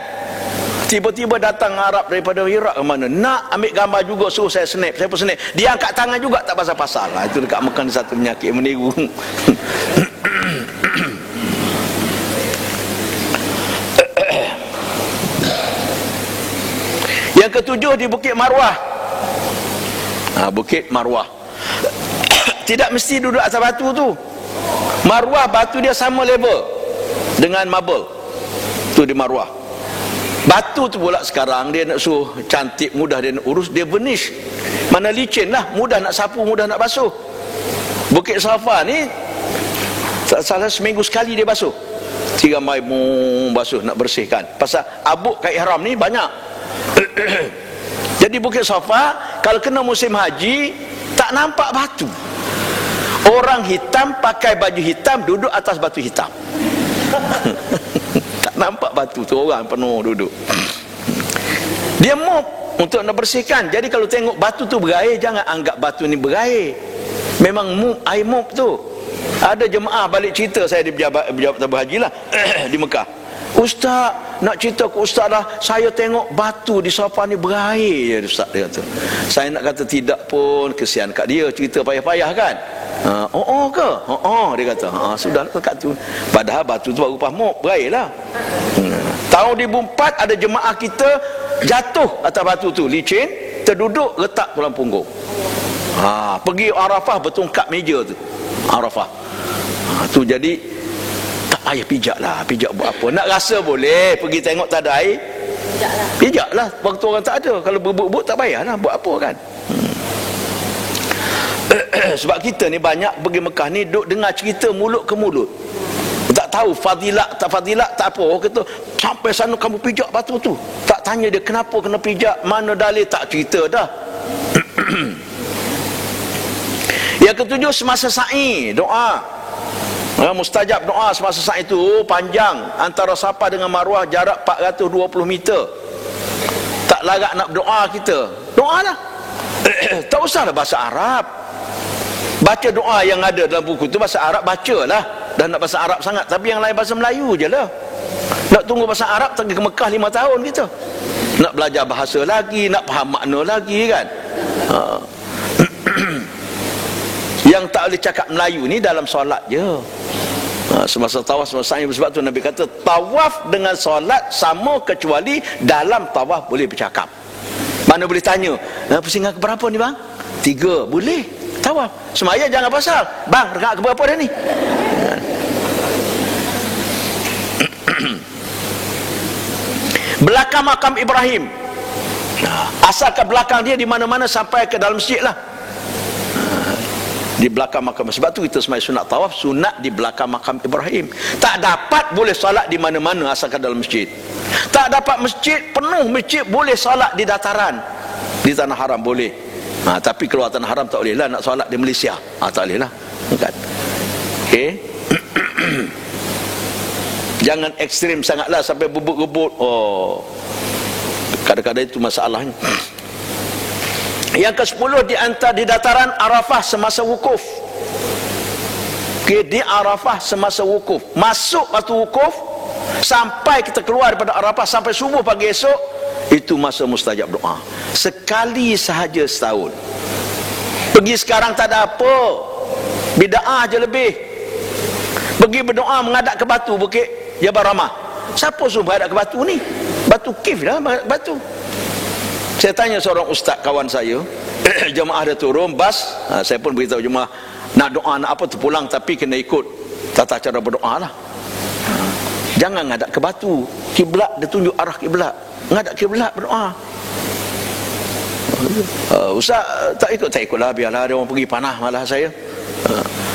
Tiba-tiba datang Arab daripada Iraq ke mana, nak ambil gambar juga, suruh saya snap. Saya pun snap, dia angkat tangan juga tak pasal-pasal. Itu dekat Mekah satu penyakit meniru. Yang ketujuh di Bukit Marwah. Bukit Marwah tidak mesti duduk atas batu tu. Marwah batu dia sama level dengan marble tu di Marwah. Batu tu pula sekarang dia nak suruh cantik, mudah dia nak urus, dia varnish. Mana licin lah, mudah nak sapu, mudah nak basuh. Bukit Safa ni salah seminggu sekali dia basuh, 3 mai basuh, nak bersihkan. Pasal abuk kat ihram ni banyak. Jadi Bukit Safa kalau kena musim haji tak nampak batu. Orang hitam pakai baju hitam duduk atas batu hitam. Tak nampak batu tu, orang penuh duduk. Dia mop untuk nak bersihkan. Jadi kalau tengok batu tu berair, jangan anggap batu ni berair. Memang mop, air mop tu. Ada jemaah balik cerita saya di pejabat tabah haji lah di Mekah. Ustaz, nak cerita ke ustaz lah, saya tengok batu di Safa ni berair je ustaz, dia kata. Saya nak kata tidak pun, kesian kat dia, cerita payah-payah kan. Ke? Dia kata. Sudah kat tu. Padahal batu tu baru mop, berair lah. Tahun 2004 ada jemaah kita jatuh atas batu tu, licin, terduduk, letak tulang punggung. Pergi Arafah bertungkap meja tu, Arafah. Tu jadi payah pijak lah. Pijak buat apa? Nak rasa boleh, pergi tengok tak ada air, pijak lah. Waktu orang tak ada, kalau berbuk-buk tak payah lah, buat apa kan. Sebab kita ni banyak pergi Mekah ni duk dengar cerita mulut ke mulut, tak tahu fadilat tak apa. Orang kata sampai sana kamu pijak batu tu, tak tanya dia kenapa kena pijak, mana dalil, tak cerita dah. Yang ketujuh, semasa sa'i doa. Mustajab doa semasa sa'i itu panjang, antara Safa dengan Marwah jarak 420 meter. Tak larat nak berdoa kita, doa lah. Tak usahlah bahasa Arab, baca doa yang ada dalam buku tu bahasa Arab, bacalah. Dah nak bahasa Arab sangat, tapi yang lain bahasa Melayu je lah. Nak tunggu bahasa Arab pergi ke Mekah 5 tahun kita, nak belajar bahasa lagi, nak faham makna lagi kan. Yang tak boleh cakap Melayu ni dalam solat je. Semasa tawaf, semasa sa'i. Sebab tu Nabi kata tawaf dengan solat sama, kecuali dalam tawaf boleh bercakap. Mana boleh tanya, pusing ke berapa ni bang? 3, boleh tawaf. Semaya jangan pasal, bang rakaat ke berapa dah ni? Belakang makam Ibrahim, asal ke belakang dia di mana-mana sampai ke dalam masjid lah. Di belakang makam. Sebab tu kita semai sunat tawaf, sunat di belakang makam Ibrahim. Tak dapat boleh solat di mana-mana asalkan dalam masjid. Tak dapat masjid penuh, masjid boleh solat di dataran, di tanah haram boleh. Tapi keluar tanah haram tak boleh lah, nak solat di Malaysia tak boleh lah kan? Okay. Jangan ekstrim sangatlah sampai bubut-bubut. Kadang-kadang itu masalahnya. Yang ke-10 di dataran Arafah semasa wukuf. Okay, di Arafah semasa wukuf, masuk waktu wukuf sampai kita keluar daripada Arafah sampai subuh pagi esok, itu masa mustajab doa. Sekali sahaja setahun. Pergi sekarang tak ada apa, bid'ah je lebih. Pergi berdoa menghadap ke batu Bukit Jabal Rahmah. Siapa suruh menghadap ke batu ni? Batu kif lah, batu. Saya tanya seorang ustaz kawan saya, jemaah dah turun bas, saya pun beritahu jemaah nak doa nak apa terpulang, tapi kena ikut tata cara berdoa lah. Jangan ngadap ke batu. Kiblat dia tunjuk arah kiblat. Ngadap kiblat berdoa. Ustaz tak ikutlah, biarlah dia orang pergi panah malah saya.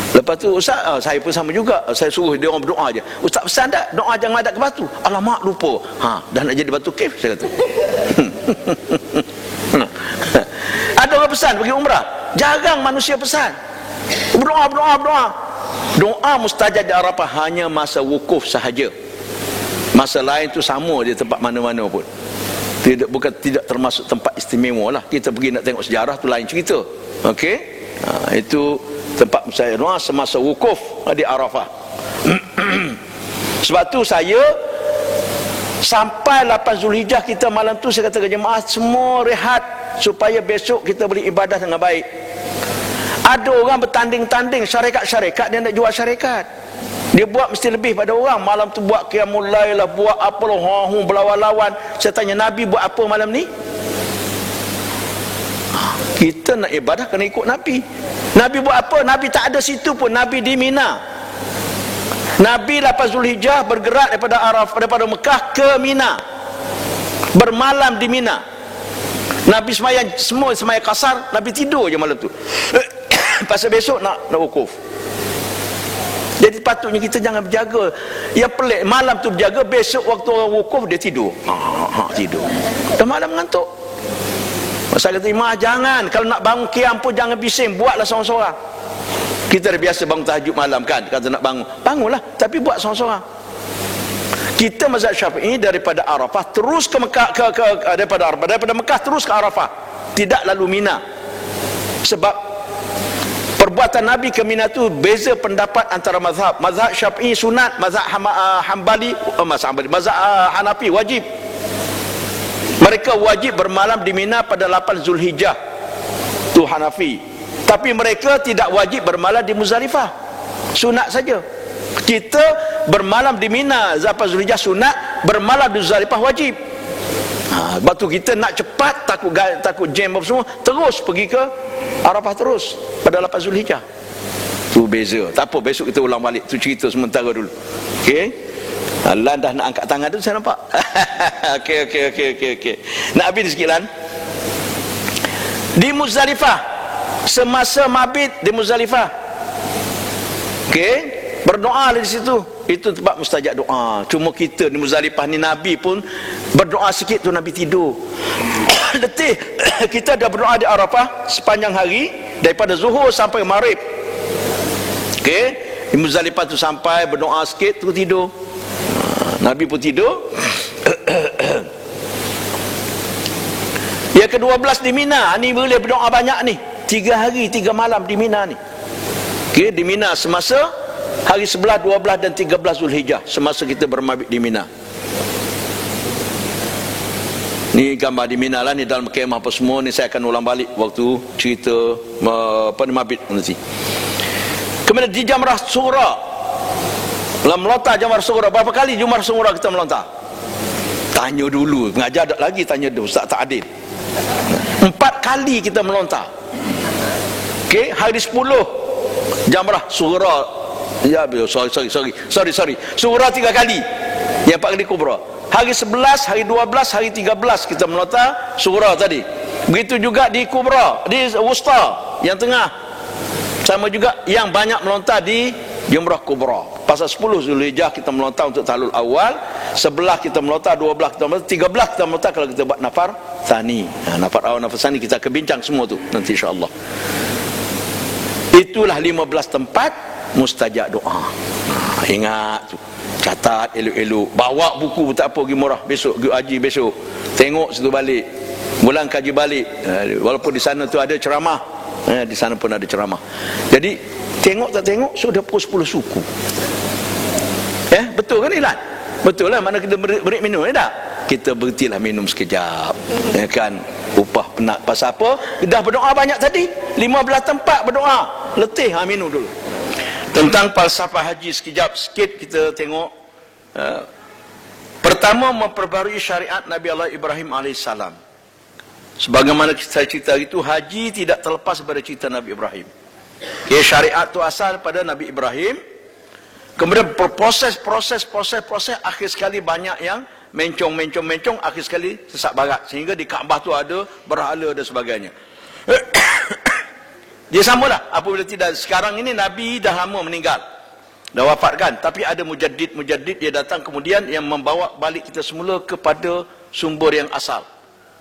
Lepas tu Ustaz, saya pun sama juga. Saya suruh dia orang berdoa je. Ustaz pesan tak? Doa jangan ngadap ke batu. Alamak lupa. Dah nak jadi batu kif saya kata. Ada orang pesan pergi umrah. Jarang manusia pesan. Berdoa. Doa mustajab di Arafah hanya masa wukuf sahaja. Masa lain tu sama dia tempat mana-mana pun. Tidak termasuk tempat istimewa lah. Kita pergi nak tengok sejarah tu lain cerita. Okey? Itu tempat saya doa semasa wukuf di Arafah. Sebab tu saya sampai 8 Zulhijjah kita malam tu saya kata ke jemaah semua rehat supaya besok kita boleh ibadah dengan baik. Ada orang bertanding-tanding syarikat dia nak jual syarikat. Dia buat mesti lebih pada orang. Malam tu buat qiyamul lail lah, buat apa lah, berlawan-lawan. Saya tanya Nabi buat apa malam ni? Kita nak ibadah kena ikut Nabi. Nabi buat apa? Nabi tak ada situ pun. Nabi di Mina. Nabi 8 Zulhijjah bergerak daripada Mekah ke Mina. Bermalam di Mina. Nabi semua semayang kasar. Nabi tidur je malam tu. Pasal besok nak wukuf. Jadi patutnya kita jangan berjaga. Yang pelik malam tu berjaga, besok waktu orang wukuf dia tidur. Tidur. Dah malam mengantuk. Masa kata imam jangan, kalau nak bangun qiyam pun jangan bising, buatlah seorang-seorang. Kita dah biasa bangun tahajud malam kan, kata nak bangunlah, tapi buat seorang-seorang. Kita mazhab Syafi'i daripada Arafah terus ke Mekah, daripada Mekah terus ke Arafah, tidak lalu Mina. Sebab perbuatan Nabi ke Mina tu beza pendapat antara mazhab. Mazhab Syafi'i sunat, mazhab mazhab Hanafi wajib. Mereka wajib bermalam di Mina pada 8 Zulhijjah. Tu Hanafi. Tapi mereka tidak wajib bermalam di Muzdalifah. Sunat saja. Kita bermalam di Mina 8 Zulhijjah sunat, bermalam di Muzdalifah wajib. Sebab tu kita nak cepat, takut jam apa semua, terus pergi ke Arafah terus pada 8 Zulhijjah. Tu beza. Tak apa, besok kita ulang balik. Tu cerita sementara dulu. Okey. Lan dah nak angkat tangan tu saya nampak. Okey. Nak habis sikit Lan. Di Muzdalifah, semasa mabit di Muzdalifah. Okey, berdoa di situ. Itu tempat mustajab doa. Cuma kita di Muzdalifah ni Nabi pun berdoa sikit tu Nabi tidur. Letih. Kita dah berdoa di Arafah sepanjang hari daripada Zuhur sampai Maghrib. Okey, di Muzdalifah tu sampai berdoa sikit tu tidur. Nabi pun tidur. Yang ke-12 di Mina ni boleh berdoa banyak ni. 3 hari 3 malam di Mina ni. Okey, di Mina semasa hari 11, 12 dan 13 Zulhijjah, semasa kita bermabit di Mina. Ni gambar di Mina lah, ni dalam kemah apa semua ni. Saya akan ulang balik waktu cerita mabit nanti. Kemudian di Jamrah Sughra, melontar Jamrah Sughra. Berapa kali Jamrah Sughra kita melontar? Tanya dulu, pengajar tak lagi tanya dia, Ustaz tak adil. 4 kali kita melontar. Okey, hari 10 Jamrah Sughra. Ya, sorry. Sughra 3 kali. Yang 4 kali kubra. Hari 11, hari 12, hari 13 kita melontar Sughra tadi. Begitu juga di kubra, di wusta yang tengah. Sama juga yang banyak melontar di Jamrah Kubra. Pasal 10 Zulhijjah kita melontar untuk tahlul awal, 11 kita melontar, 12 kita melontar, 13 kita melontar kalau kita buat nafar tsani. Nafar awal, nafar tsani kita akan bincang semua tu nanti insya-Allah. Itulah 15 tempat mustajab doa. Ingat tu. Catat elok-elok. Bawa buku tak apa, pergi murah besok, pergi haji besok. Tengok situ balik. Bulan kaji balik. Walaupun di sana tu ada ceramah. Di sana pun ada ceramah. Jadi tengok tak tengok sudah pukul 10 suku. Betul kan Ilan? Betul lah, mana kita break minum tak? Kita berhentilah minum sekejap. Kan? Upah penat. Pasal apa? Dah berdoa banyak tadi. 15 tempat berdoa. Letih, minum dulu. Tentang falsafah haji sekejap sikit kita tengok. Pertama, memperbarui syariat Nabi Allah Ibrahim AS. Sebagaimana saya cerita itu, haji tidak terlepas daripada cerita Nabi Ibrahim. Syariat itu asal pada Nabi Ibrahim. Kemudian proses, akhir sekali banyak yang mencong, akhir sekali sesak barat. Sehingga di Kaabah tu ada berhala dan sebagainya. Dia samalah apabila tidak. Sekarang ini Nabi dah lama meninggal, dah wafat kan. Tapi ada mujaddid dia datang kemudian yang membawa balik kita semula kepada sumber yang asal.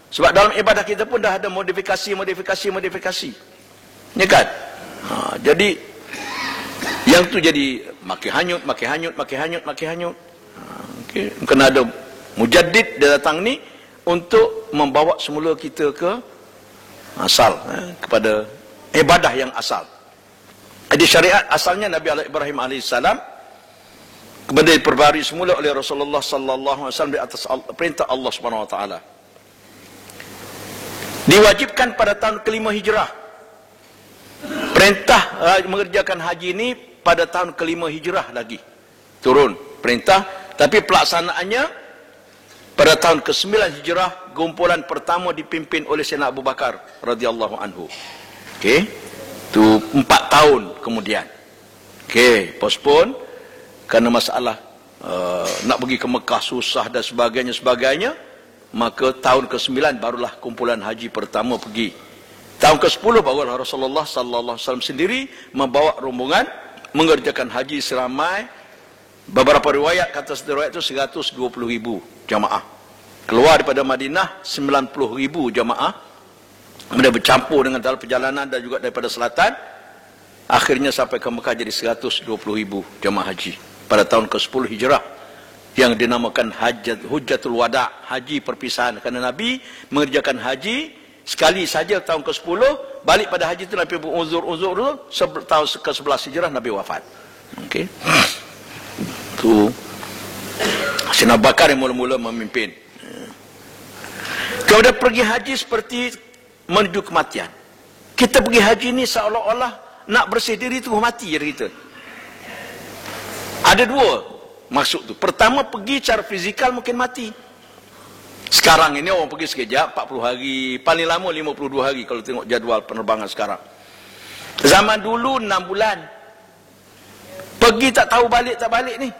Sebab dalam ibadah kita pun dah ada modifikasi. Ya kan? Jadi yang tu jadi makin hanyut. Okay. Kena ada mujaddid dia datang ni untuk membawa semula kita ke asal, kepada ibadah yang asal. Jadi syariat asalnya Nabi Ibrahim AS kemudian diperbarui semula oleh Rasulullah sallallahu alaihi wasallam di atas perintah Allah Subhanahu wa taala. Diwajibkan pada tahun kelima hijrah. Perintah mengerjakan haji ini pada tahun kelima hijrah lagi turun perintah, tapi pelaksanaannya pada tahun ke-9 hijrah. Kumpulan pertama dipimpin oleh Sayyidina Abu Bakar radhiyallahu anhu. Okey, tu 4 tahun kemudian. Okey, postpone kerana masalah nak pergi ke Mekah susah dan sebagainya. Maka tahun ke-9 barulah kumpulan haji pertama pergi. Tahun ke-10 barulah Rasulullah sallallahu alaihi wasallam sendiri membawa rombongan mengerjakan haji seramai, beberapa riwayat kata riwayat itu 120,000 jamaah. Keluar daripada Madinah 90,000 jamaah. Kemudian bercampur dengan dalam perjalanan dan juga daripada selatan. Akhirnya sampai ke Mekah jadi 120,000 jamaah haji pada tahun ke-10 hijrah, yang dinamakan Hujjatul Wada', haji perpisahan. Kerana Nabi mengerjakan haji sekali saja tahun ke-10, balik pada haji itu Nabi beruzur, tahun ke-11 hijrah Nabi wafat. Okey. Tu Sayyidina Abu Bakar yang mula-mula memimpin. Kemudian pergi haji seperti menuju kematian. Kita pergi haji ni seolah-olah nak bersih diri tu mati je kita. Ada dua maksud tu. Pertama, pergi cara fizikal mungkin mati. Sekarang ini orang pergi sekejap 40 hari, paling lama 52 hari kalau tengok jadual penerbangan sekarang. Zaman dulu 6 bulan. Pergi tak tahu balik tak balik ni.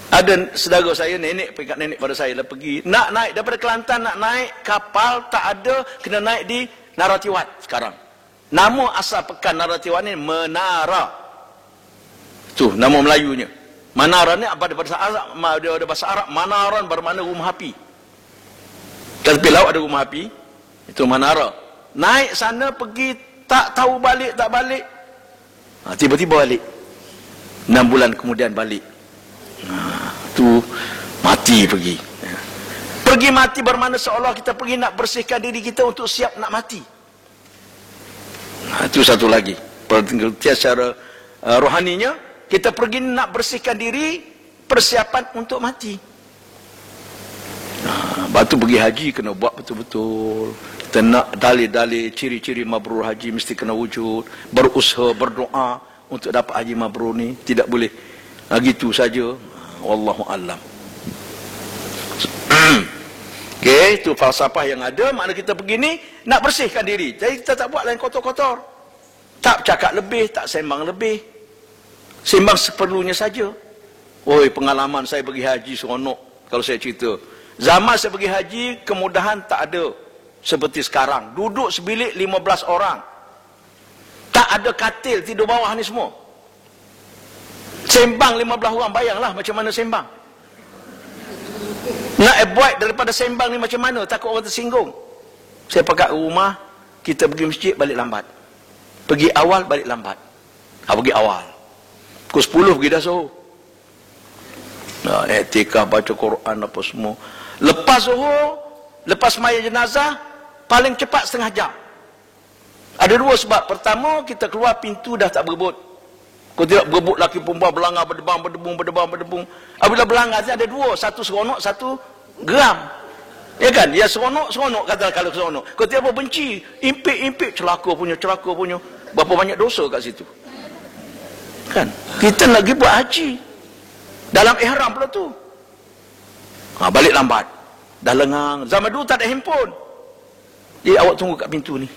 Ada saudara saya, nenek, peringkat nenek pada saya lah pergi. Nak naik daripada Kelantan, nak naik kapal tak ada, kena naik di Naratiwat sekarang. Nama asal pekan Naratiwat ni Menara. Tu nama Melayunya. Manara ni ada bahasa Arab, Manaran bermakna rumah api. Tepi laut ada rumah api, itu Manara. Naik sana pergi tak tahu balik tak balik. Tiba-tiba balik. 6 bulan kemudian balik. Tu mati pergi. Pergi mati bermakna seolah kita pergi nak bersihkan diri kita untuk siap nak mati. Itu satu lagi. Pengertian secara rohaninya, kita pergi nak bersihkan diri, persiapan untuk mati. Batu pergi haji kena buat betul-betul. Kita nak dalil-dalil ciri-ciri mabrur haji mesti kena wujud. Berusaha, berdoa untuk dapat haji mabrur ni. Tidak boleh gitu saja. Wallahu a'lam. Okey, itu falsafah yang ada. Makna kita pergi ni nak bersihkan diri. Jadi kita tak buat lain kotor-kotor. Tak cakap lebih, tak sembang lebih. Sembang seperlunya saja. Oi, pengalaman saya pergi haji seronok kalau saya cerita. Zaman saya pergi haji, kemudahan tak ada seperti sekarang. Duduk sebilik 15 orang. Tak ada katil, tidur bawah ni semua. Sembang 15 orang, bayanglah macam mana sembang. Nak avoid daripada sembang ni macam mana, takut orang tersinggung. Saya pakat rumah, kita pergi masjid balik lambat. Pergi awal balik lambat. Pergi awal. Pukul 10 pergi dah Zuhur. Iktikaf, baca Quran apa semua. Lepas Zuhur, lepas maya jenazah, paling cepat setengah jam. Ada dua sebab. Pertama, kita keluar pintu dah tak berebut. Kalau tidak berebut, laki perempuan berlanggar, berdebang. Apabila berlanggar, ada dua. Satu seronok, satu geram. Ya kan? Ya seronok kata kalau seronok. Kalau tidak benci, impik, celaka punya. Berapa banyak dosa kat situ. Kan? Kita lagi buat haji. Dalam ihram pula tu. Balik lambat. Dah lengang. Zaman dulu tak ada handphone. Jadi awak tunggu kat pintu ni.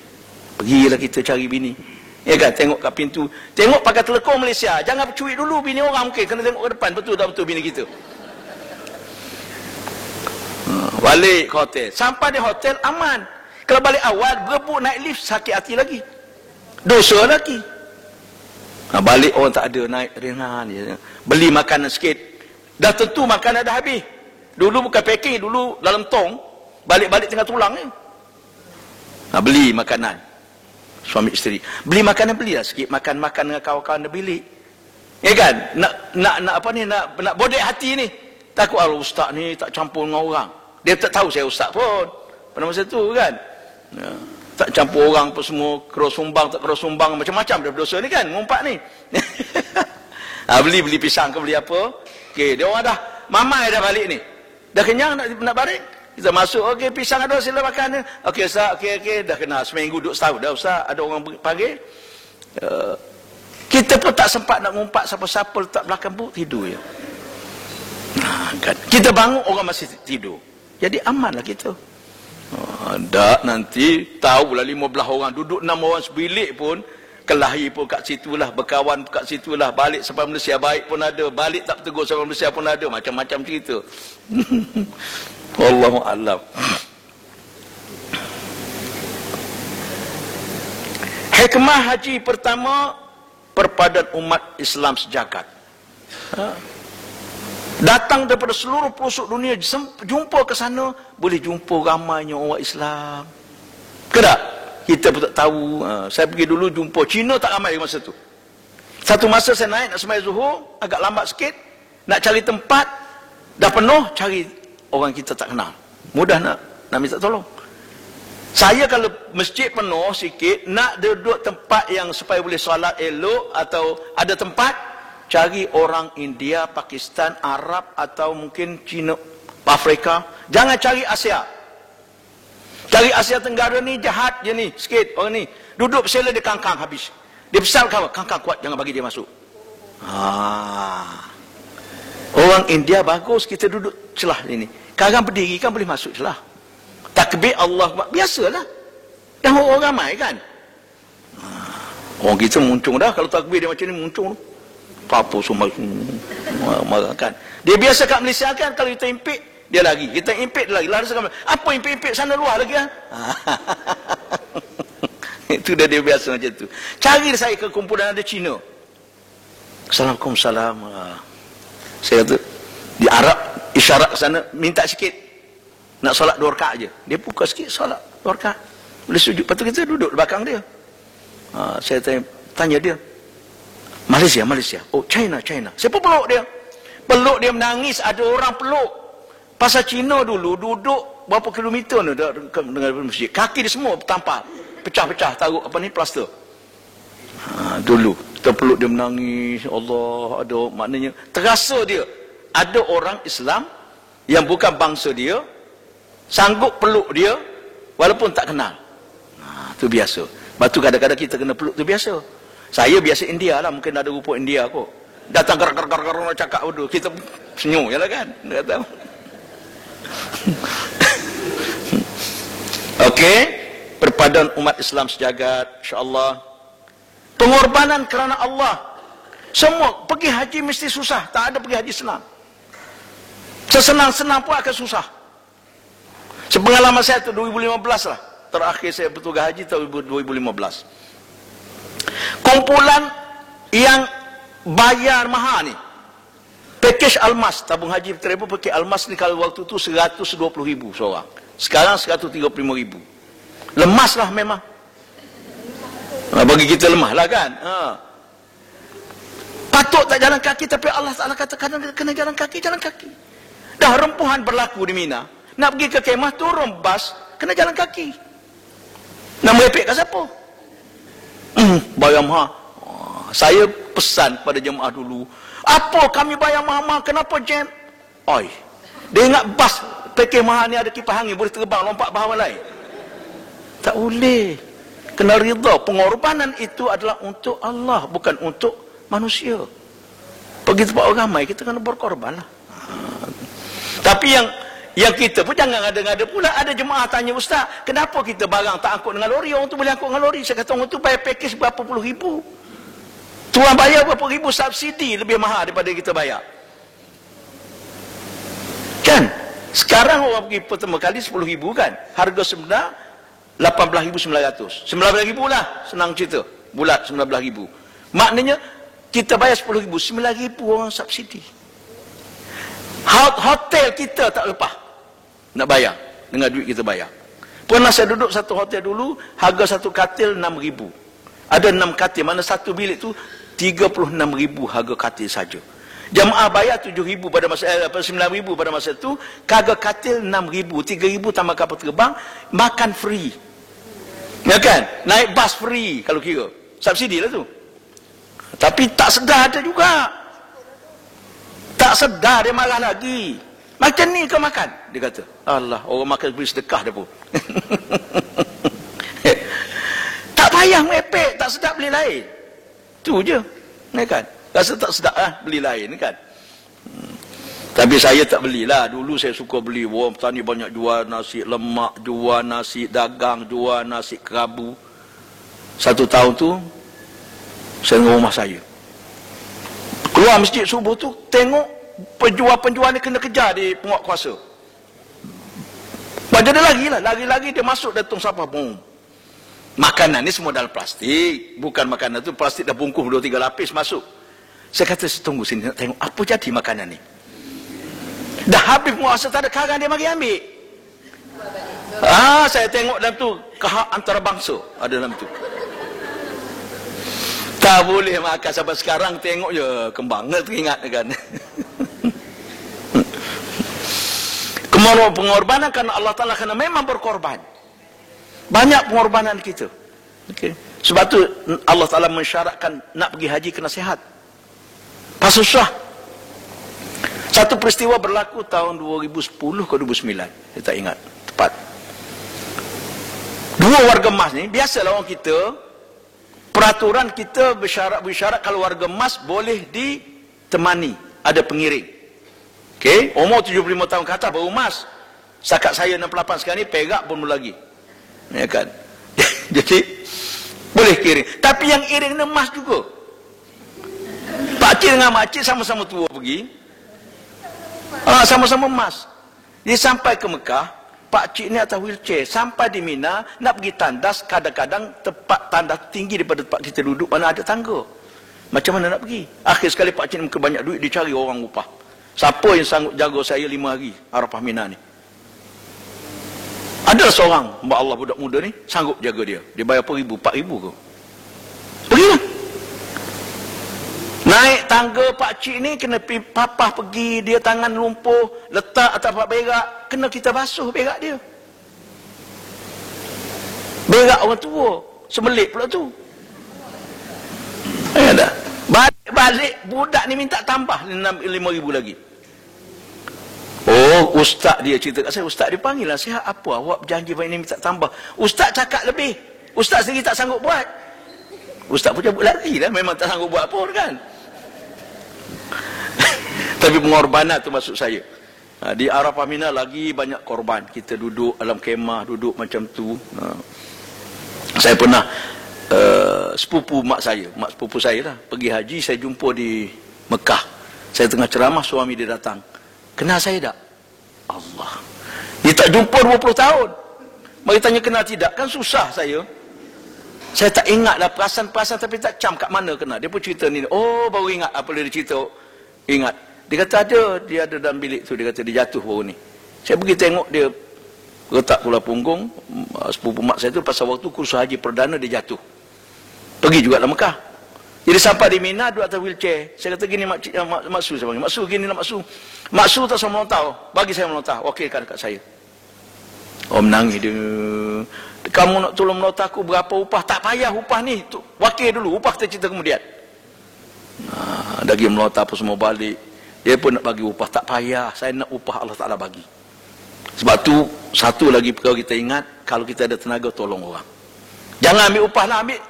Pergilah kita cari bini. Ya kan, tengok kat pintu. Tengok pakai telekong Malaysia. Jangan cuit dulu bini orang mungkin. Kena tengok ke depan. Betul tak betul bini kita? Balik ke hotel. Sampai di hotel aman. Kalau balik awal, berebut naik lift, sakit hati lagi. Dosa lagi. Balik orang tak ada, naik ringan. Beli makanan sikit. Dah tentu makanan dah habis. Dulu bukan packing, dulu dalam tong. Balik-balik tengah tulang ni. Beli makanan. Suami isteri beli makanan, belilah sikit makan-makan dengan kawan-kawan di bilik. Ya kan, nak apa ni, nak bodek hati ni. Takut Allah ustaz ni tak campur dengan orang. Dia tak tahu saya ustaz pun pada masa tu kan. Tak campur orang apa semua, keros sumbang tak keros sumbang, macam-macam dia berdosa ni kan, ngumpat ni. Beli pisang ke beli apa. Okey, dia orang dah mamai dah balik ni. Dah kenyang nak balik. Kita masuk, okey pisang ada sila makan ni. Okey ustaz, okey dah kenal seminggu duduk setahun dah ustaz, ada orang panggil. Kita pun tak sempat nak ngumpat siapa-siapa letak belakang buk, tidur je. Kan. Kita bangun orang masih tidur. Jadi amanlah kita. Tak nanti tahu lah 15 orang duduk 6 orang sebilik pun, kelahi pun kat situlah, berkawan kat situlah, balik sampai Malaysia baik pun ada, balik tak bertegur sampai Malaysia pun ada, macam-macam cerita. Wallahu a'lam. Hikmah haji pertama, perpaduan umat Islam sejagat. Datang daripada seluruh pelosok dunia, jumpa ke sana, boleh jumpa ramainya orang Islam. Kedak? Kita pun tak tahu. Saya pergi dulu jumpa Cina tak ramai masa tu. Satu masa saya naik nak sembahyang Zuhur, agak lambat sikit, nak cari tempat, dah penuh, cari orang kita tak kenal. Mudah nak minta tolong. Saya kalau masjid penuh sikit, nak duduk tempat yang supaya boleh solat elok atau ada tempat, cari orang India, Pakistan, Arab atau mungkin Cina, Afrika. Jangan cari Asia. Cari Asia Tenggara ni jahat je ni, sikit orang ni. Duduk bersela dia kangkang habis. Dia pesan kawan, kangkang kuat, jangan bagi dia masuk. Orang India bagus, kita duduk celah ini. Kadang berdiri kan boleh masuk celah. Takbir Allah, biasalah. Dah orang ramai kan. Orang kita muncung dah, kalau takbir dia macam ni muncung. Apa semua marah kan. Dia biasa kat Malaysia kan, kalau kita impit, dia lari. Kita impit dia lari. Lari sekarang. Apa impit-impit sana luar lagi? Itu dah dia biasa macam tu. Cari saya ke kumpulan ada Cina. Assalamualaikum salam. Saya kata, di Arab, isyarat ke sana, minta sikit. Nak solat 2 rakaat je. Dia buka sikit, solat 2 rakaat. Boleh sujud. Lepas tu kita duduk di belakang dia. Saya tanya dia, Malaysia. Oh, China. Saya pun peluk dia. Peluk dia menangis, ada orang peluk. Pasal Cina dulu duduk berapa kilometer ni dengan masjid. Kaki dia semua tampal. Pecah-pecah, taruh apa ni, plaster. Dulu kita peluk dia menangis. Allah, ada maknanya terasa dia. Ada orang Islam yang bukan bangsa dia sanggup peluk dia walaupun tak kenal. Itu biasa. Lepas tu kadang-kadang kita kena peluk, tu biasa. Saya biasa India lah, mungkin ada rupa India kot. Datang gerak-gerak cakap dulu, kita senyum je lah kan. Tak tahu. Okey, perpaduan umat Islam sejagat, insya-Allah. Pengorbanan kerana Allah. Semua pergi haji mesti susah, tak ada pergi haji senang. Sesenang-senang pun akan susah. Sepengalaman saya tu 2015 lah. Terakhir saya bertugas haji tahun 2015. Kumpulan yang bayar mahal ni, package Almas, tabung haji Travel package Almas ni kalau waktu tu 120,000 seorang. Sekarang 135,000. Lemas lah memang. Bagi kita lemah lah kan. Patut tak jalan kaki, tapi Allah Ta'ala katakan kena jalan kaki. Dah rempuhan berlaku di Mina. Nak pergi ke kemah, turun bas, kena jalan kaki. Nak merepek ke siapa? Bayar mahal. Saya pesan pada jemaah dulu, apa kami bayar mahal-mahal, kenapa jam? Oi, dia ingat bas pakai mahal ni ada kipas angin, boleh terbang lompat bahawa lain. Tak boleh. Kena rida. Pengorbanan itu adalah untuk Allah, bukan untuk manusia. Pergi tempat orang ramai, kita kena berkorban lah. Tapi Yang kita pun jangan ngada-ngada pula. Ada jemaah tanya, Ustaz, kenapa kita barang tak angkut dengan lori? Orang tu boleh angkut dengan lori. Saya kata, orang tu bayar package berapa puluh ribu. Tuan bayar berapa ribu subsidi lebih mahal daripada kita bayar. Kan? Sekarang orang pergi pertama kali 10 ribu kan? Harga sebenar 18.900. 19 ribu lah. Senang cerita. Bulat 19 ribu. Maknanya, kita bayar 10 ribu. 9 ribu orang subsidi. Hotel kita tak lepas nak bayar dengan duit kita bayar. Pernah saya duduk satu hotel dulu, harga satu katil 6,000. Ada 6 katil, mana satu bilik tu 36,000 harga katil saja. Jemaah bayar 7,000 pada masa 9,000 pada masa tu, harga katil 6,000, 3,000 tambah kapal terbang, makan free. Ya kan? Naik bas free kalau kira. Subsidi lah tu. Tapi tak sedar ada juga. Tak sedar dia marah lagi. Macam ni kau makan? Dia kata, Allah, orang makan beri sedekah dah pun. Tak payah mepek, tak sedap beli lain. Tu je. Ya kan? Rasa tak sedap lah beli lain kan? Tapi saya tak belilah. Dulu saya suka beli. Orang petani banyak jual nasi lemak, jual nasi dagang, jual nasi kerabu. Satu tahun tu, saya dengan rumah saya. Keluar masjid subuh tu, tengok penjual-penjual ni kena kejar di penguatkuasa. Baca dia lagi lah. Lagi-lagi dia masuk datang siapa pun. Makanan ni semua dalam plastik. Bukan makanan tu, plastik dah bungkus 2-3 lapis masuk. Saya kata, tunggu sini nak tengok apa jadi makanan ni. Dah habis penguasa tak ada karang, dia mari ambil. Saya tengok dalam tu, kehak antarabangsa ada dalam tu. Tak boleh makan sampai sekarang, tengok je kembang teringat kan. Pengorbanan kerana Allah Ta'ala, kerana memang berkorban. Banyak pengorbanan kita. Okay. Sebab tu Allah Ta'ala mensyaratkan nak pergi haji kena sihat. Pas susah. Satu peristiwa berlaku tahun 2010 ke 2009. Saya tak ingat tepat. Dua warga emas ni, biasalah orang kita, peraturan kita bersyarat kalau warga emas boleh ditemani, ada pengiring. Okey, umur 75 tahun ke atas baru emas. Sakat saya 68 sekarang ni, perak pun lagi. Ya kan? Jadi boleh kiring. Tapi yang iring ni emas juga. Pakcik dengan makcik sama-sama tua pergi. Sama-sama emas. Dia sampai ke Mekah, pakcik ni atas wheelchair. Sampai di Mina, nak pergi tandas, kadang-kadang tempat tandas tinggi daripada tempat kita duduk, mana ada tangga. Macam mana nak pergi? Akhir sekali pakcik ni muka banyak duit, dicari orang upah. Siapa yang sanggup jaga saya 5 hari Arafah Mina ni? Adalah seorang, mbak Allah budak muda ni, sanggup jaga dia. Dia bayar per ribu, 4,000 ke? Pergilah. Naik tangga pakcik ni, kena papah pergi, dia tangan lumpuh, letak atas berak, kena kita basuh berak dia. Berak orang tua, semelik pula tu. Ada. Balik, budak ni minta tambah 5,000 lagi. Oh, ustaz dia cerita kat saya, ustaz dia panggil lah, sihat apa awak berjanji ini minta tambah. Ustaz cakap lebih, ustaz sendiri tak sanggup buat. Ustaz pun cabut lari lah, memang tak sanggup buat pun kan. Tapi pengorbanan tu maksud saya. Di Arafah Mina lagi banyak korban. Kita duduk dalam kemah, duduk macam tu. Saya pernah sepupu mak sepupu saya lah, pergi haji, saya jumpa di Mekah. Saya tengah ceramah, suami dia datang. Kenal saya tak? Allah. Dia tak jumpa 20 tahun. Mari tanya kenal tidak? Kan susah saya. Saya tak ingat lah perasan-perasan, tapi tak cam kat mana kenal. Dia pun cerita ni. Oh, baru ingat apa dia cerita. Ingat. Dia kata dia ada dalam bilik tu. Dia kata dia jatuh baru ni. Saya pergi tengok dia letak pula punggung. Sepupu mak saya tu pasal waktu kursus haji perdana dia jatuh. Pergi juga dalam Mekah. Jadi sampai di Mina, duduk atas wheelchair. Saya kata gini, Maksu saya panggil. Maksu gini lah Maksu. Maksu tak sama melontar. Bagi saya melontar. Okey kan dekat saya. Oh menangis dia. Kamu nak tolong melontar aku berapa upah? Tak payah upah ni. Wakil dulu. Upah kita cerita kemudian. Lagi melontar apa semua balik. Dia pun nak bagi upah. Tak payah. Saya nak upah Allah Ta'ala bagi. Sebab tu, satu lagi perkara kita ingat. Kalau kita ada tenaga, tolong orang. Jangan ambil upah lah. Ambil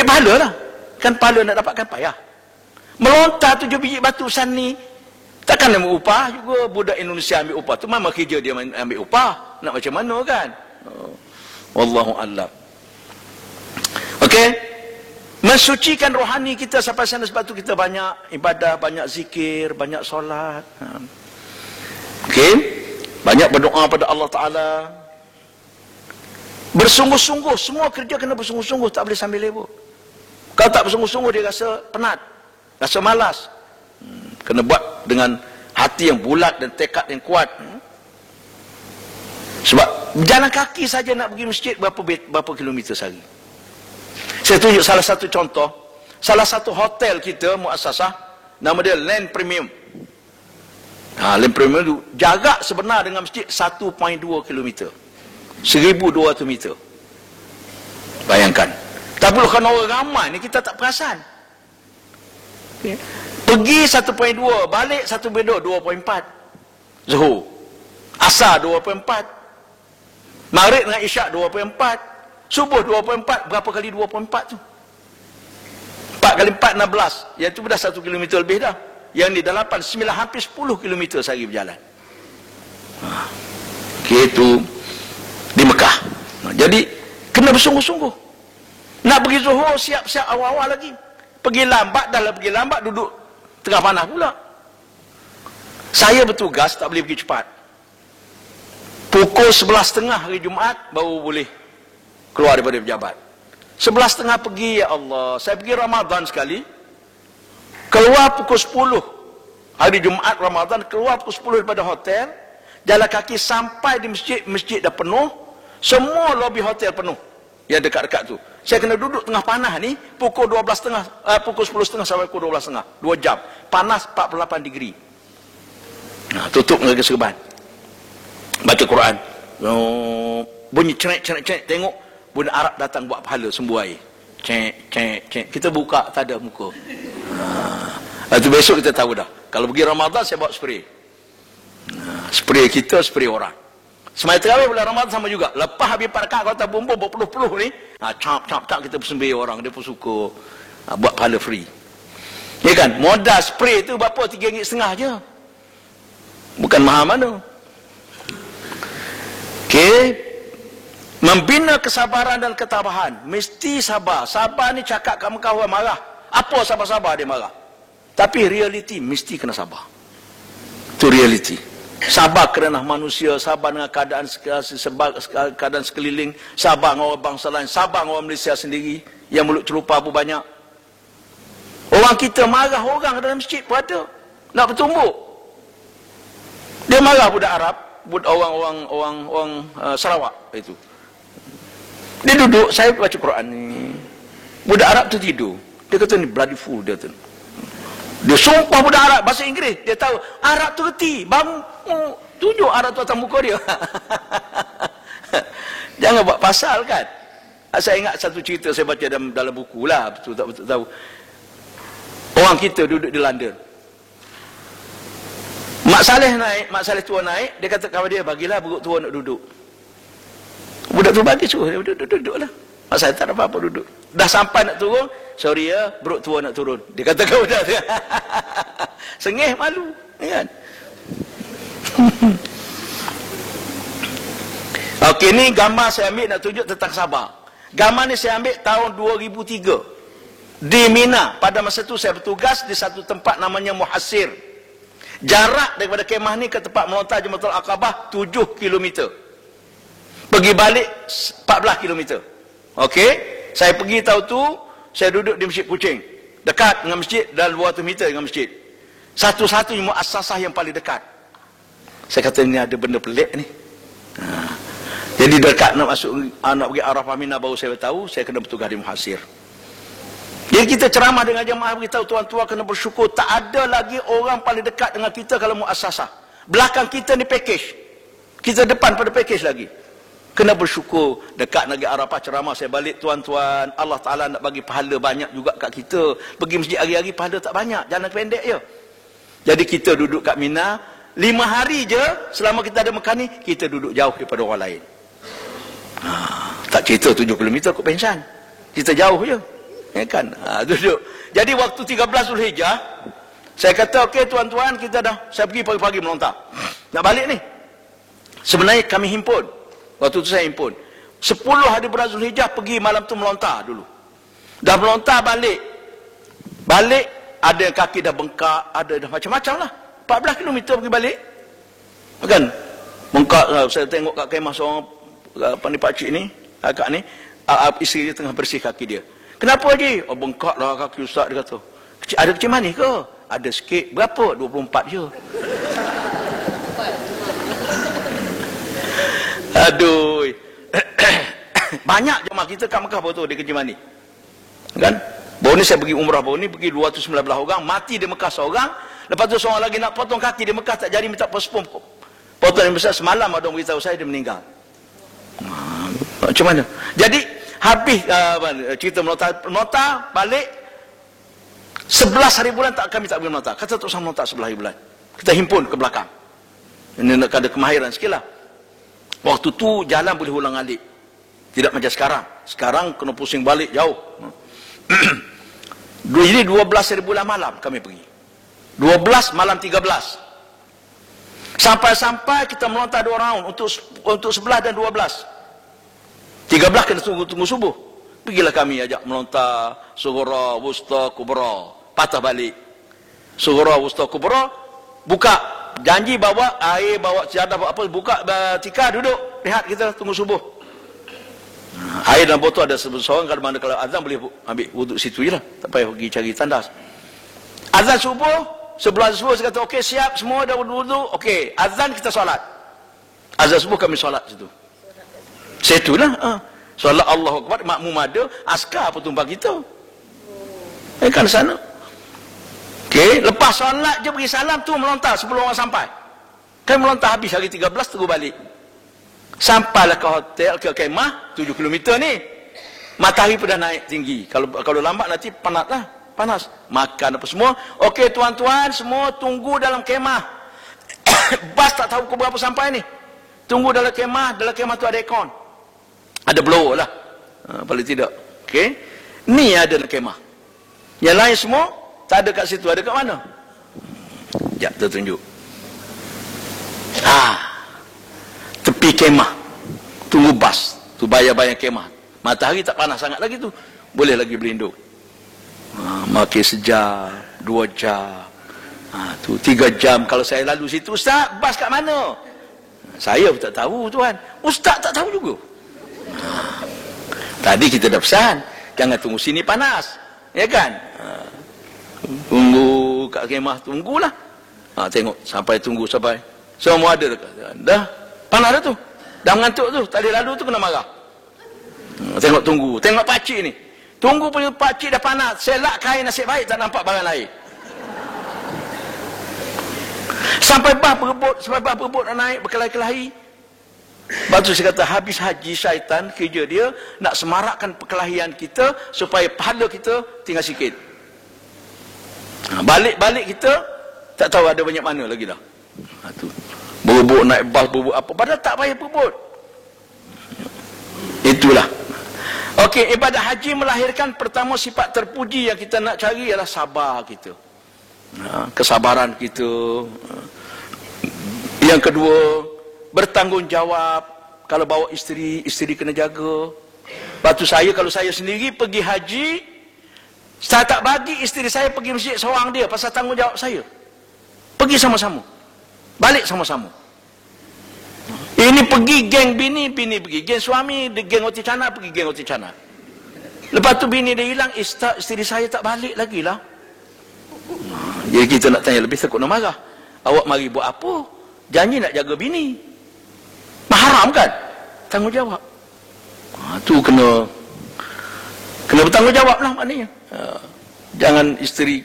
pahala lah. Kan pahala nak dapatkan payah. Melontar 7 biji batu san ni, Takkan ambil upah juga budak Indonesia ambil upah. Tu memang kerja dia ambil upah. Nak macam mana kan? Wallahu a'lam. Okey. Mensucikan rohani kita sampai sana, sebab tu kita banyak ibadah, banyak zikir, banyak solat. Okey. Banyak berdoa pada Allah Taala. Bersungguh-sungguh, semua kerja kena bersungguh-sungguh, tak boleh sambil lebur. Kalau tak bersungguh-sungguh dia rasa penat, rasa malas. Kena buat dengan hati yang bulat dan tekad yang kuat. Sebab berjalan kaki saja nak pergi masjid berapa kilometer sehari. Saya tunjuk salah satu contoh. Salah satu hotel kita, muassasah, nama dia Land Premium. Land Premium itu jarak sebenar dengan masjid 1.2 kilometer. 1,200 meter. Bayangkan. Tapi kalau orang ramai ni kita tak perasan. Okay. Pergi 1.2, balik 1.2, 2.4. Zuhur. Asar 2.4. Maghrib dengan Isyak 2.4. Subuh 2.4. Berapa kali 2.4 tu? 4 kali 4, 16. Yang tu dah 1 kilometer lebih dah. Yang ni dah 8, 9, hampir 10 kilometer sehari berjalan. Okay, tu di Mekah. Jadi kena bersungguh-sungguh. Nak pergi zuhur siap-siap awal-awal lagi. Pergi lambat, dah lah pergi lambat, duduk tengah panas pula. Saya bertugas tak boleh pergi cepat. Pukul 11.30 hari Jumaat baru boleh keluar daripada pejabat. 11.30 pergi, ya Allah. Saya pergi Ramadan sekali. Keluar pukul 10 hari Jumaat Ramadan, keluar pukul 10 daripada hotel. Jalan kaki sampai di masjid, masjid dah penuh. Semua lobi hotel penuh yang dekat-dekat tu. Saya kena duduk tengah panas ni pukul 12.30, pukul 10.30 sampai pukul 12.30, 2 jam. Panas 48 degree. Tutup dengan serban. Baca Quran. Bunyi cerek. Tengok budak Arab datang buat pahala sembuh air. Cek. Kita buka tak ada muka. Itu besok kita tahu dah. Kalau pergi Ramadan saya bawa spray. Spray kita, spray orang. Semaya terawih bulan Ramadan sama juga. Lepas habis 4 rakaat kalau tak bumbung berpuluh-puluh ni, cap kita sembih orang, dia pun suka buat pahala free. Ya kan? Modal spray tu berapa? RM3.5 je. Bukan mahal mana. Okey. Membina kesabaran dan ketabahan. Mesti sabar. Sabar ni cakap kat Mekah orang marah. Apa sabar-sabar dia marah? Tapi realiti mesti kena sabar. Itu realiti. Sabar kerana manusia, sabar dengan keadaan sekeliling, sabar dengan orang bangsa lain, sabar dengan orang Malaysia sendiri yang mulut celupa pun banyak. Orang kita marah orang dalam masjid pun ada. Nak bertumbuk. Dia marah budak Arab, budak orang Sarawak itu. Dia duduk, saya baca Quran ni. Budak Arab tu tidur. Dia kata ni bloody fool dia tu. Dia sumpah budak Arab bahasa Inggeris. Dia tahu Arab tu reti. Bang tunjuk Arab tu atas muka dia. Jangan buat pasal kan. Saya ingat satu cerita saya baca dalam buku lah. Betul tak tahu. Orang kita duduk di London. Mak Saleh tua naik. Dia kata kawan dia, bagilah buruk tua nak duduk. Budak tu bagi suruh dia duduk lah. Mak Saleh tak ada apa-apa duduk. Dah sampai nak turun, sorry ya, buruk tua nak turun. Dia kata kau dah. Sengih malu, kan? Okey, ni gambar saya ambil nak tunjuk tentang sabar. Gambar ni saya ambil tahun 2003 di Mina. Pada masa tu saya bertugas di satu tempat namanya Muhassir. Jarak daripada kemah ni ke tempat melontar Jamratul Aqabah 7 km. Pergi balik 14 km. Okey, saya pergi tahu tu, saya duduk di Masjid Kuching. Dekat dengan masjid dan 200 meter dengan masjid. Satu-satunya muassasah yang paling dekat. Saya kata ni ada benda pelik ni. Jadi dekat nak pergi Arafah Mina baru saya tahu saya kena bertugas di Muhassir. Jadi kita ceramah dengan jemaah beritahu tuan-tuan kena bersyukur tak ada lagi orang paling dekat dengan kita kalau muassasah. Belakang kita ni package. Kita depan pada package lagi. Kena bersyukur dekat negeri Arafah ceramah saya balik tuan-tuan. Allah Ta'ala nak bagi pahala banyak juga kat kita. Pergi masjid hari-hari pahala tak banyak. Jalan pendek je. Jadi kita duduk kat Mina. 5 hari je selama kita ada Mekah ni. Kita duduk jauh daripada orang lain. Tak cerita 7 km kot pensan. Kita jauh je. Ya kan? Duduk. Jadi waktu 13 Zulhijjah. Saya kata, okey tuan-tuan, saya pergi pagi-pagi melontar. Nak balik ni. Sebenarnya kami himpun. Waktu tu saya himpun. 10 hari bulan Zulhijjah pergi malam tu melontar dulu. Dah melontar balik. Balik, ada yang kaki dah bengkak, ada dah macam-macam lah. 14 km pergi balik. Kan? Bengkak, saya tengok kat kemah seorang, pakcik ni, kakak ni, isteri dia tengah bersih kaki dia. Kenapa Haji? Oh bengkak lah kaki ustaz, dia kata. Ada kecil manis ke? Ada sikit. Berapa? 24 je. Aduh. Banyak jemaah kita kat Mekah betul dia kecil manis. Kan? Baru ni saya pergi umrah, baru ni pergi 219 orang, mati di Mekah seorang. Lepas tu seorang lagi nak potong kaki di Mekah, tak jadi, minta pospon. Potong yang besar, semalam ada orang beritahu saya dia meninggal. Macam mana? Jadi habis cerita menota balik 11 hari bulan kami tak boleh menota. Kata tak usah menota 11 hari bulan. Kita himpun ke belakang. Ini nak ada kemahiran sikit lah. Waktu tu jalan boleh ulang alik. Tidak macam sekarang. Sekarang kena pusing balik jauh. Jadi 12 hari bulan malam kami pergi. 12 malam 13. Sampai-sampai kita melontar 2 round untuk 11 dan 12. 13 kena tunggu subuh. Pergilah kami ajak melontar Sughra, Wusta, Kubra. Patah balik. Sughra, Wusta, Kubra. Buka. Janji bawa air, bawa sejadah, bawa apa. Buka tikar, duduk. Lihat kita tunggu subuh. Air dalam botol ada seorang. Kalau azan boleh ambil wuduk situ je lah. Tak payah pergi cari tandas. Azan subuh. 11 subuh saya kata okey siap semua dah wuduk. Okey. Azan kita solat. Azan subuh kami solat situ. Situlah. Solat Allahu Akbar, makmum ada, askar apa tumpang kita. Kan sana. Okey, lepas solat je pergi salam tu melontar sebelum orang sampai. Kan melontar habis hari 13 terus balik. Sampailah ke hotel, ke kemah 7 km ni. Matahari pun dah naik tinggi. Kalau lambat nanti panas. Makan apa semua. Okey tuan-tuan, semua tunggu dalam kemah. Bas tak tahu pukul berapa sampai ni. Tunggu dalam kemah tu ada aircon. Ada blower lah. Paling tidak. Okey. Ni ada dalam kemah. Yang lain semua tak ada kat situ. Ada kat mana? Sekejap tertunjuk. Tepi kemah. Tunggu bas. Tu bayar-bayar kemah. Matahari tak panas sangat lagi tu. Boleh lagi berlindung. Makin sejam, 2 jam. Tu 3 jam. Kalau saya lalu situ, Ustaz, bas kat mana? Saya pun tak tahu tuan. Ustaz tak tahu juga. Tadi kita dah pesan, jangan tunggu sini panas. Ya kan? Tunggu kat kemah, tunggulah. Tengok sampai tunggu sampai semua ada dekat. Dah panas dah tu. Dah mengantuk tu. Tadi lalu tu kena marah. Tengok tunggu. Tengok pakcik ni. Tunggu punya pakcik dah panas. Selak kain nasib baik tak nampak barang lain. Sampai bah berebut nak naik berkelahi-kelahi. Lepas tu saya kata habis haji syaitan kerja dia nak semarakkan perkelahian kita supaya pahala kita tinggal sikit. Balik kita tak tahu ada banyak mana lagi dah. Tu berebut naik bas berebut apa padahal tak payah berebut. Itulah. Okey, ibadah haji melahirkan pertama sifat terpuji yang kita nak cari ialah sabar kita. Kesabaran kita. Yang kedua, bertanggungjawab. Kalau bawa isteri kena jaga. Lepas tu kalau saya sendiri pergi haji, saya tak bagi isteri saya pergi masjid seorang dia pasal tanggungjawab saya. Pergi sama-sama. Balik sama-sama. Ini pergi geng bini pergi. Geng suami, geng roti canai pergi geng roti canai. Lepas tu bini dia hilang, isteri saya tak balik lagi lah. Jadi kita nak tanya lebih takut nak marah. Awak mari buat apa? Janji nak jaga bini. Haram kan? Tanggungjawab. Tu kena bertanggungjawab lah maknanya. Jangan isteri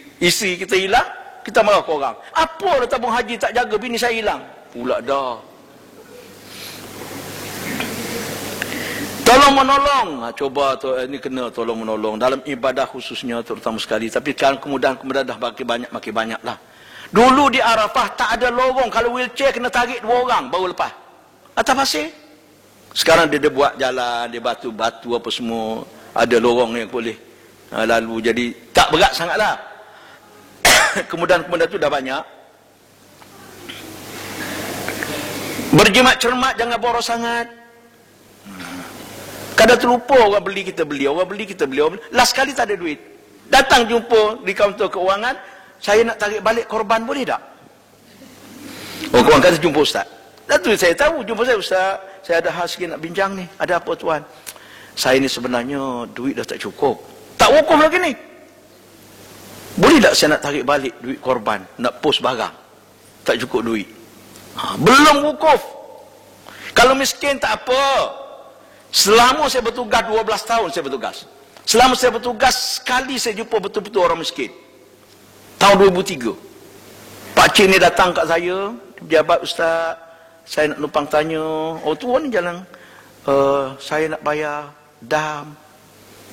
kita hilang, kita marah ke orang. Apa dah tabung haji tak jaga bini saya hilang? Pula dah. Tolong menolong. Coba ini kena tolong menolong dalam ibadah khususnya terutama sekali. Tapi sekarang kemudahan dah makin banyak lah. Dulu di Arafah tak ada lorong. Kalau wheelchair kena tarik 2 orang baru lepas. Atas pasir. Sekarang dia buat jalan, dia batu-batu apa semua. Ada lorong yang boleh lalu. Jadi tak berat sangatlah. kemudahan-kemudahan itu dah banyak. Berjimat cermat, jangan boros sangat. Kadang terlupa orang beli kita beli, orang beli kita beli. Last kali tak ada duit. Datang jumpa di kaunter keuangan, saya nak tarik balik korban, boleh tak? Orang keuangan kata jumpa ustaz. Dan tu saya tahu, jumpa saya, ustaz, saya ada hal sikit nak bincang ni. Ada apa tuan? Saya ni sebenarnya duit dah tak cukup. Tak wukuf lagi ni. Boleh tak saya nak tarik balik duit korban, nak post barang? Tak cukup duit. Belum wukuf. Kalau miskin tak apa. Selama saya bertugas 12 tahun saya bertugas. Selama saya bertugas sekali saya jumpa betul-betul orang miskin. Tahun 2003. Pak Cik ni datang kat saya, pejabat, ustaz, saya nak numpang tanya, oh tuan ni jalan, saya nak bayar dam.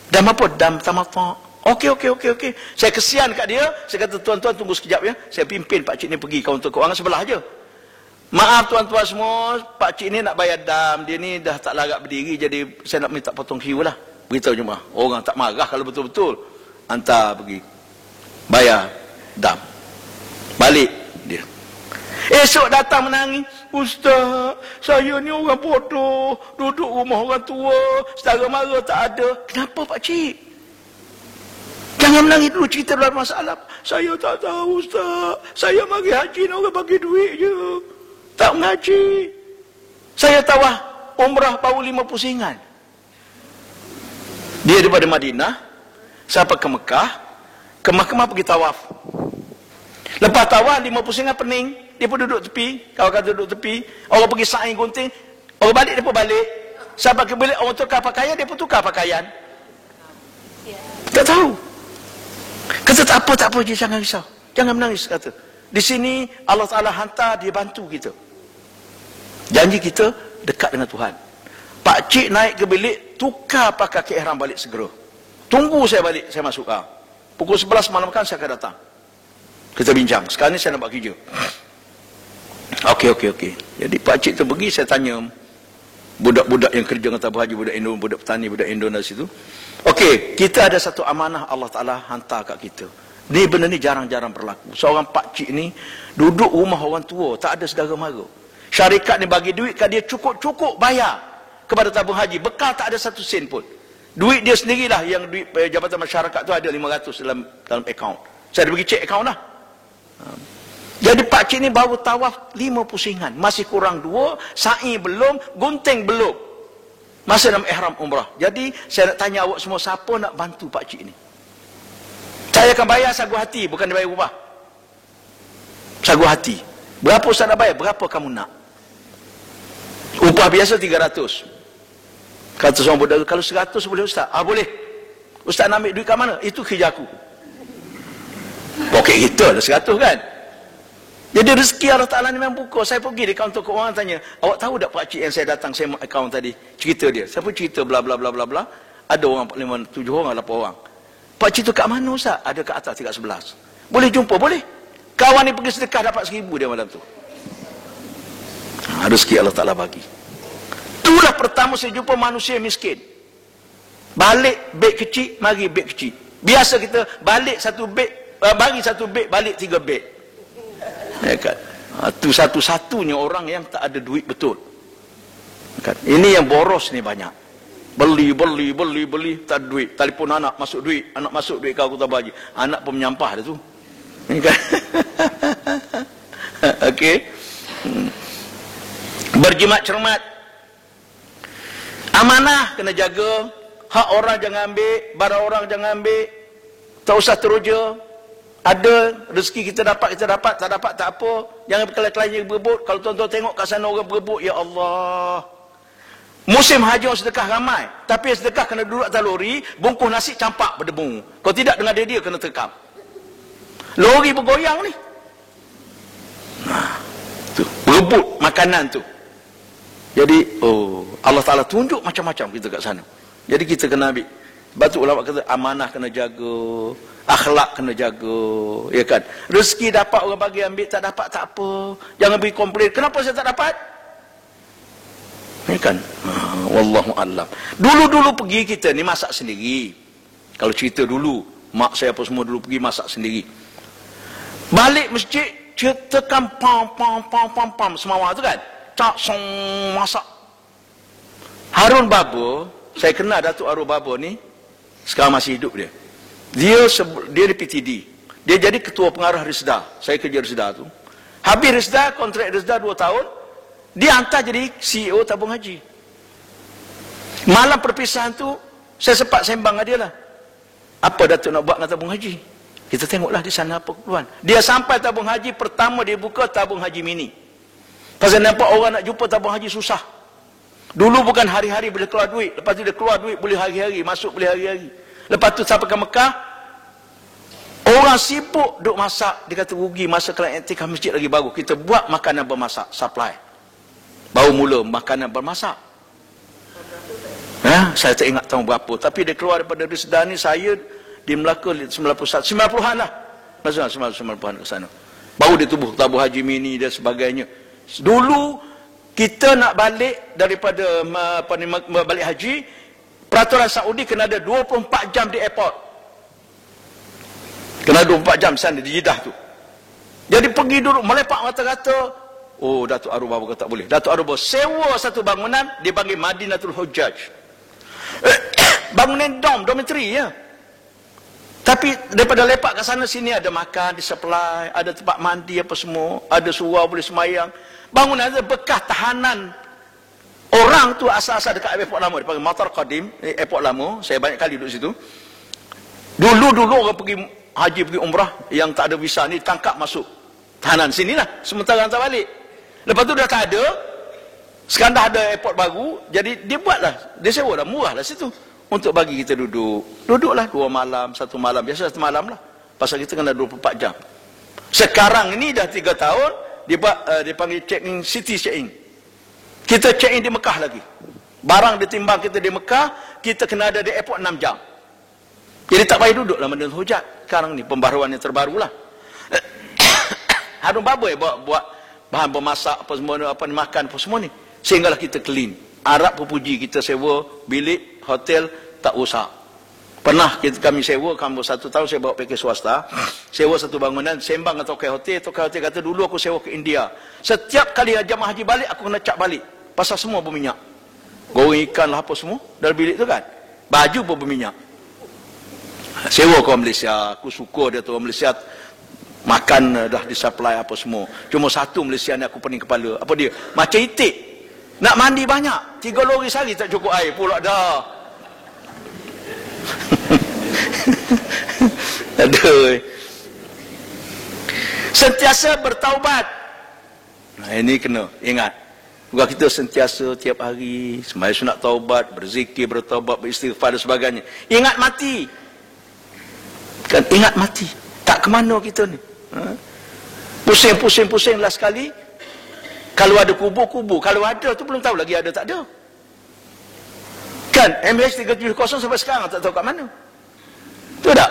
Dam apa? Dam tamattu'. Okey. Saya kesian kat dia, saya kata tuan-tuan tunggu sekejap ya. Saya pimpin Pak Cik ni pergi kaunter keuangan sebelah aja. Maaf tuan-tuan semua, Pak Cik ni nak bayar dam, dia ni dah tak larat berdiri, jadi saya nak minta potong kiu lah. Beritahu jemaah, orang tak marah kalau betul-betul. Hantar pergi bayar dam. Balik dia. Esok datang menangis, ustaz, saya ni orang bodoh, duduk rumah orang tua, setara mara tak ada. Kenapa Pak Cik? Jangan menangis dulu, cerita dalam masalah. Saya tak tahu ustaz, saya mari haji ni orang bagi duit je. Tak mengaji. Saya tawaf umrah baru 50 singan. Dia daripada Madinah sampai ke Mekah. Ke Mekah pergi tawaf. Lepas tawaf 50 singan pening, dia pun duduk tepi. Kawan-kawan duduk tepi. Orang pergi sa'i gunting. Orang balik, dia pun balik. Sampai ke bilik orang tukar pakaian, dia pun tukar pakaian. Tak tahu. Kata tak apa je, jangan risau. Jangan menangis, kata. Di sini Allah Ta'ala hantar, dia bantu kita. Janji kita dekat dengan Tuhan. Pak Cik naik ke bilik, tukar pakai kaki ihram balik segera. Tunggu saya balik, saya masuk. Pukul 11 malam kan saya akan datang. Kita bincang. Sekarang ni saya nak buat kerja. Okey. Jadi Pak Cik tu pergi, saya tanya budak-budak yang kerja dengan tabung haji, budak Indo, budak petani, budak Indo dari situ. Okey, kita ada satu amanah Allah Ta'ala hantar kat kita. Ni benda ni jarang-jarang berlaku. Seorang Pak Cik ni duduk rumah orang tua, tak ada saudara mara. Syarikat ni bagi duit kat dia cukup-cukup bayar kepada tabung haji. Bekal tak ada satu sen pun. Duit dia sendirilah, yang duit Jabatan Masyarakat tu ada 500 dalam akaun. Saya dah pergi cek akaun dah. Jadi Pak Cik ni baru tawaf 5 pusingan. Masih kurang 2, sa'i belum, gunting belum. Masih dalam ihram umrah. Jadi saya nak tanya awak semua, siapa nak bantu Pak Cik ni? Saya akan bayar sagu hati, bukan dibayar upah. Sagu hati. Berapa ustaz nak bayar? Berapa kamu nak? Upah biasa 300. Kata seorang budak, kalau 100 boleh ustaz? Boleh. Ustaz nak ambil duit kat mana? Itu kerja aku. Okey, kita lah 100 kan? Jadi rezeki Allah Ta'ala ni memang buka. Saya pergi di kaunter keuangan tanya, awak tahu tak Pak Cik yang saya datang, saya akaun tadi? Cerita dia. Saya pun cerita bla bla bla bla bla. Ada orang 5, 7 orang, 8 orang. Pak Cik tu kat mana ustaz? Ada kat atas tingkat 11. Boleh jumpa? Boleh. Kawan ni pergi sedekah dapat 1000 dia malam tu. Rezeki Allah Ta'ala bagi. Itulah pertama saya jumpa manusia miskin. Balik beg kecil, mari beg kecil. Biasa kita balik satu beg, bagi satu beg, balik 3 beg. Ya kan? Itu satu-satunya orang yang tak ada duit betul. Kan? Ini yang boros ni banyak. Beli, tak ada duit. Telefon anak masuk duit kau aku tak bagi. Anak pun menyampah dah tu. Kan? Okey. Berjimat cermat. Amanah kena jaga. Hak orang jangan ambil, barang orang jangan ambil. Tak usah teruja. Ada rezeki kita dapat, tak dapat tak apa. Jangan berkelain-kelain berebut. Kalau tuan-tuan tengok kat sana orang berebut, ya Allah. Musim haji orang sedekah ramai, tapi yang sedekah kena duduk atas lori, bungkus nasi campak berdebu. Kalau tidak dengan dia kena terkam. Lori bergoyang ni. Tu, berebut makanan tu. Jadi, Allah Ta'ala tunjuk macam-macam kita kat sana. Jadi kita kena ambil. Sebab tu ulama kata amanah kena jaga, akhlak kena jaga, ya kan? Rezeki dapat orang bagi ambil, tak dapat tak apa. Jangan pergi komplain, kenapa saya tak dapat? Ya kan? Wallahu a'lam. Dulu-dulu pergi kita ni masak sendiri. Kalau cerita dulu, mak saya apa semua dulu pergi masak sendiri. Balik masjid, tekan pam semawar tu kan. Tak song masak. Harun Babur, saya kenal Datuk Harun Babur ni, sekarang masih hidup dia. Dia di PTD. Dia jadi ketua pengarah Risda. Saya kerja Risda tu. Habis Risda, kontrak Risda 2 tahun, dia hantar jadi CEO tabung haji. Malam perpisahan tu, saya sempat sembang dengan dia lah. Apa Datuk nak buat dengan tabung haji? Kita tengoklah di sana apa keperluan. Dia sampai tabung haji, pertama dia buka tabung haji mini. Pasal nampak orang nak jumpa tabung haji susah. Dulu bukan hari-hari boleh keluar duit. Lepas tu dia keluar duit boleh hari-hari. Masuk boleh hari-hari. Lepas tu sampai ke Mekah, orang sibuk duk masak. Dia kata rugi masa kalau iktikaf masjid lagi baru. Kita buat makanan bermasak, supply. Baru mula makanan bermasak. Saya tak ingat tahun berapa. Tapi dia keluar daripada Risda ni, saya di Melaka 90-an lah. 90-an ke sana. Baru dia tubuh tabung haji mini dan sebagainya. Dulu kita nak balik daripada balik haji, peraturan Saudi kena ada 24 jam di airport. Kena 24 jam sana di Jeddah tu. Jadi pergi dulu melepak mata-kata. Oh, Datuk Arub Babur kata tak boleh. Datuk Arub Babur sewa satu bangunan dipanggil Madinatul Hujjaj. Bangunan dormitory ya. Tapi daripada lepak kat sana sini ada makan, di supply, ada tempat mandi apa semua, ada surau boleh semayang. Bangunan itu bekas tahanan orang tu asal-asal dekat airport lama, dipanggil Matar Qadim, airport lama. Saya banyak kali duduk situ. Dulu orang pergi haji, pergi umrah yang tak ada visa ni tangkap masuk tahanan sinilah, sementara hantar balik. Lepas tu dah tak ada, sekarang dah ada airport baru, jadi dia buatlah, dia sewa dah, murah lah situ untuk bagi kita duduklah 2 malam, 1 malam, biasa 1 malam lah, pasal kita kena 24 jam. Sekarang ini dah 3 tahun dia panggil check-in, city check-in. Kita check-in di Mekah lagi, barang ditimbang kita di Mekah, kita kena ada di airport 6 jam. Jadi tak payah duduk lah Madinatul Hujjaj. Sekarang ni pembaharuan yang terbaru lah. Harun Babur buat bahan bermasak apa semua, apa ni, makan apa semua ni, sehinggalah kita clean. Arab puji kita sewa bilik hotel tak usah. Pernah kami sewa, kamu 1 tahun saya bawa package swasta, sewa satu bangunan, sembang dengan tokai hotel kata dulu aku sewa ke India. Setiap kali jamaah haji balik aku kena cap balik. Pasal semua berminyak. Goreng ikan lah apa semua dari bilik tu kan. Baju pun berminyak. Sewa ke Malaysia, aku syukur dia tu orang Malaysia makan dah disupply apa semua. Cuma satu Malaysia ni aku pening kepala. Apa dia? Macam itik. Nak mandi banyak. 3 lori sehari tak cukup air pula dah. Aduh. Sentiasa bertaubat. Nah, ini kena ingat. Bukan kita sentiasa tiap hari sembahyang sunat taubat, berzikir, bertaubat, beristighfar dan sebagainya. Ingat mati. Kan ingat mati. Tak ke mana kita ni? Pusing lah sekali. Kalau ada kubur. Kalau ada tu belum tahu lagi ada tak ada. Kan MH370 sampai sekarang tak tahu kat mana. Tu tak?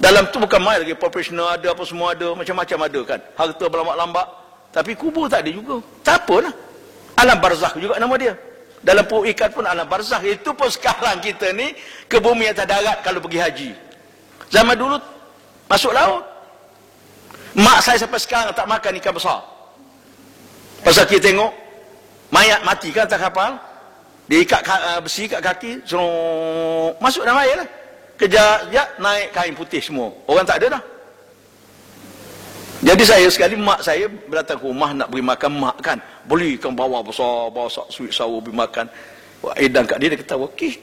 Dalam tu bukan main lagi, profesional ada, apa semua ada, macam-macam ada kan. Harta berlambak-lambak. Tapi kubur tak ada juga. Tak apalah. Alam barzakh juga nama dia. Dalam perut ikan pun alam barzakh. Itu pun sekarang kita ni ke bumi atas darat kalau pergi haji. Zaman dulu masuk laut. Mak saya sampai sekarang tak makan ikan besar. Pasal kita tengok mayat mati kan atas kapal, dia ikat besi kat kaki, masuk dalam air lah. Kejap naik kain putih semua. Orang tak ada dah. Jadi saya sekali mak saya datang ke rumah nak beri makan mak kan. Belikan bawah besar, bawa sweet sour beri makan. Edang kat dia ketawa. Kih.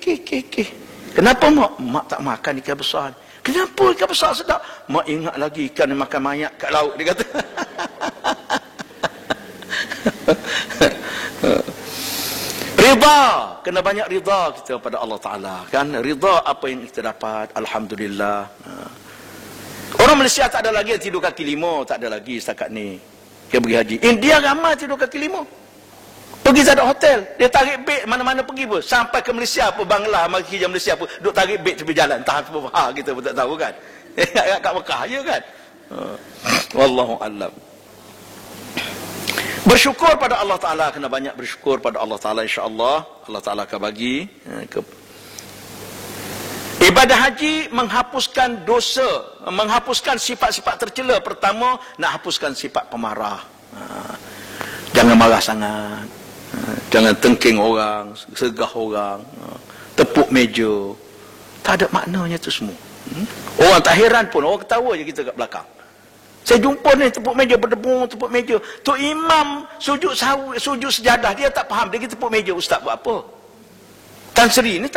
Kenapa mak? Mak tak makan ikan besar. Kenapa ikan besar sedap? Mak ingat lagi ikan yang makan mayat kat laut, dia kata. Ridha, kena banyak ridha kita pada Allah Ta'ala kan. Ridha apa yang kita dapat, Alhamdulillah. Orang Malaysia tak ada lagi yang tidur kaki 5, tak ada lagi setakat ni. Dia pergi haji. India ramai tidur kaki 5. Pergi tak ada hotel, dia tarik beg mana-mana pergi pun. Sampai ke Malaysia pun, Bangla, mari ke Malaysia pun, duk tarik beg tepi jalan. Entah apa, kita pun tak tahu kan. Kat Mekah je kan. Wallahu a'lam. Bersyukur pada Allah Ta'ala, kena banyak bersyukur pada Allah Ta'ala, insya-Allah Allah Ta'ala akan bagi Ibadah haji menghapuskan dosa, menghapuskan sifat-sifat tercela. Pertama, nak hapuskan sifat pemarah. Jangan marah sangat. Jangan tengking orang, segah orang, tepuk meja. Tak ada maknanya tu semua. Orang tak heran pun, orang ketawa je kita kat belakang. Saya jumpa ni tepuk meja, berdebung tepuk meja. Tu imam sujud sejadah, dia tak faham, dia tepuk meja. Ustaz buat apa? Tan Sri ni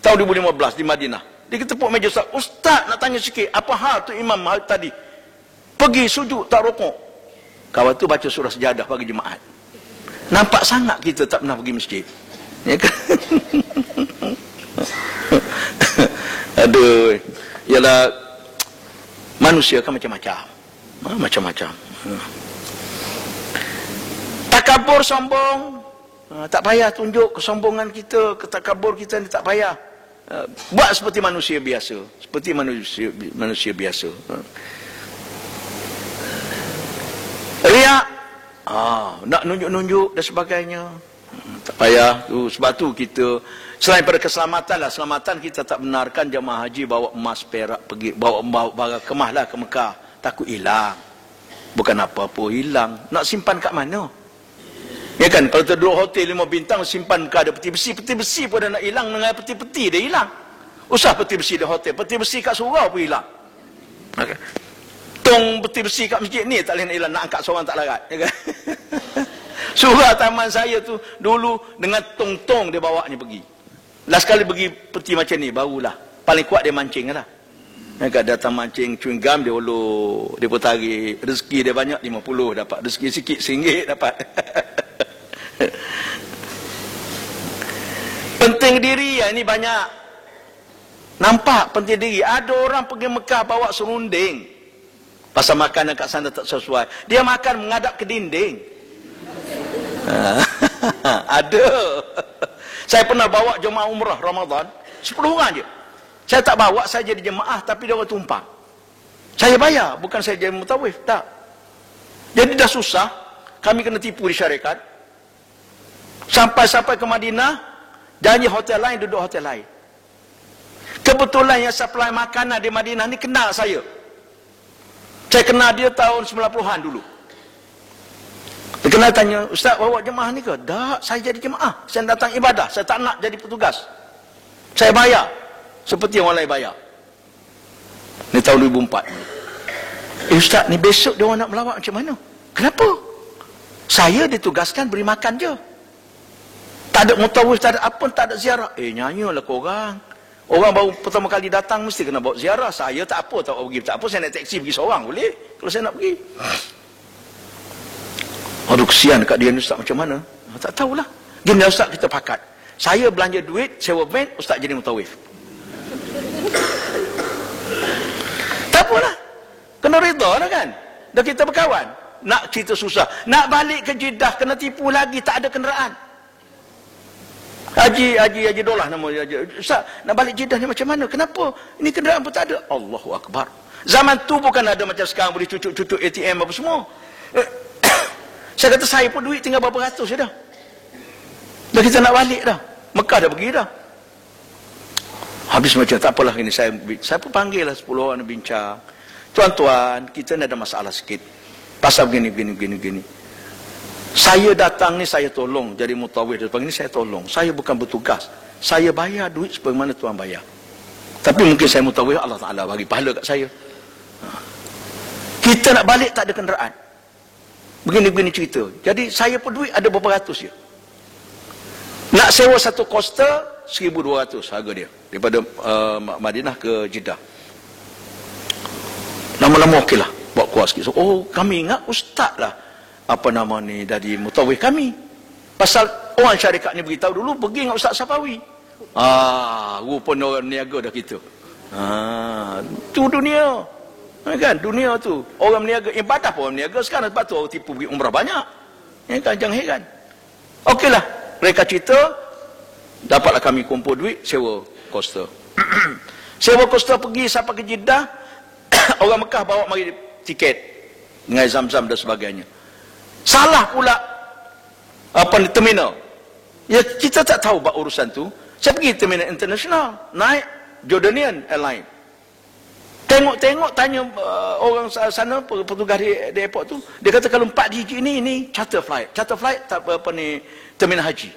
tahun 2015 di Madinah. Dia tepuk meja, Ustaz nak tanya sikit, apa hal tu imam tadi? Pergi sujud tak rukuk. Kawan tu baca surah sejadah bagi jemaat. Nampak sangat kita tak pernah pergi masjid. Ya kan? Aduh. Ialah manusia kan macam-macam. Macam-macam. Takabur, sombong. Tak payah tunjuk kesombongan kita, ketakabur kita ni tak payah. Buat seperti manusia biasa. Seperti manusia biasa. Riak. Nak nunjuk-nunjuk dan sebagainya. Tak payah. Sebab tu kita, selain pada keselamatan lah, selamatan kita tak benarkan jemaah haji bawa emas perak pergi, bawa barang kemah lah ke Mekah. Takut hilang. Bukan apa-apa hilang. Nak simpan kat mana? Ya kan, kalau duduk hotel 5 bintang, simpan ke ada peti besi pun dah nak hilang, dengan peti-peti dia hilang. Usah peti besi di hotel, peti besi kat surau pun hilang. Okay. Tong peti besi kat masjid ni tak boleh nak hilang, nak angkat seorang tak larat. Ya kan? Surau taman saya tu dulu dengan tong-tong dia bawanya pergi. Last kali pergi peti macam ni, barulah. Paling kuat dia mancing lah. Ya kan, datang mancing chewing gum, dia ulur, dia pun tarik. Rezeki dia banyak, 50 dapat. Rezeki sikit, RM1 dapat. Penting diri, ini banyak. Nampak penting diri. Ada orang pergi Mekah bawa serunding. Pasal makanan kat sana tak sesuai. Dia makan menghadap ke dinding. Ada. Saya pernah bawa jemaah umrah Ramadan, 10 orang je. Saya tak bawa, saya jadi jemaah, tapi dia orang tumpang. Saya bayar, bukan saya jadi mutawif, tak. Jadi dah susah, kami kena tipu di syarikat. Sampai ke Madinah, janji hotel lain, duduk hotel lain. Kebetulan yang supply makanan di Madinah ni kenal saya. Saya kenal dia tahun 90-an dulu. Dia kenal tanya, Ustaz bawa jemaah ni ke? Tak, saya jadi jemaah. Saya datang ibadah, saya tak nak jadi petugas. Saya bayar. Seperti orang lain bayar. Ni tahun 2004. Ustaz, ni besok dia orang nak melawat macam mana? Kenapa? Saya ditugaskan beri makan je. Tak ada mutawif, tak ada apa, tak ada ziarah. Nyanyilah korang. Orang baru pertama kali datang mesti kena bawa ziarah. Saya tak apa, tak pergi. Tak apa, saya naik teksi pergi seorang boleh. Kalau saya nak pergi. Aduh, kesian kat dia ni Ustaz macam mana? Tak tahulah. Gini Ustaz, kita pakat. Saya belanja duit, sewa van, Ustaz jadi mutawif. Tak apalah. Kena reda lah kan. Dah kita berkawan. Nak cerita susah. Nak balik ke Jeddah, kena tipu lagi, tak ada kenderaan. Haji Dolah nama dia. Ustaz, nak balik Jeddah ni macam mana? Kenapa? Ini kenderaan pun tak ada. Allahu Akbar. Zaman tu bukan ada macam sekarang boleh cucuk-cucuk ATM apa semua. Saya kata saya pun duit tinggal berapa ratus je dah. Dah kita nak balik dah. Mekah dah pergi dah. Habis macam tak apalah ini saya pun panggil lah 10 orang bincang. Tuan-tuan, kita ni ada masalah sikit. Pasal begini. Saya datang ni saya tolong jadi mutawif dan sebagainya, saya tolong. Saya bukan bertugas. Saya bayar duit sebagaimana tuan bayar. Tapi mungkin saya mutawif, Allah Ta'ala bagi pahala kat saya. Kita nak balik tak ada kenderaan. Begini cerita. Jadi saya pun duit ada berapa ratus je. Nak sewa satu coaster 1,200 harga dia. Daripada Madinah ke Jeddah. Lama-lama okeylah. Buat kuas sikit. So, kami ingat ustaz lah. Apa nama ni dari mutawif kami. Pasal orang syarikat ni beritahu dulu pergi dengan Ustaz Safawi. Rupanya orang niaga dah kita. Tu dunia. Kan dunia tu. Orang niaga ibadah pun orang niaga sekarang, sebab tu orang tipu pergi umrah banyak. Ya kan, jangan heran. Okeylah, mereka cerita dapatlah kami kumpul duit sewa coaster. Sewa coaster pergi sampai ke Jeddah. Orang Mekah bawa mari tiket dengan Zam-Zam dan sebagainya. Salah pula terminal. Ya kita tak tahu bab urusan tu. Saya pergi terminal internasional, naik Jordanian Airline. Tengok tanya orang sana, petugas di airport tu, dia kata kalau 4 digit ini charter flight tak apa ni, terminal haji.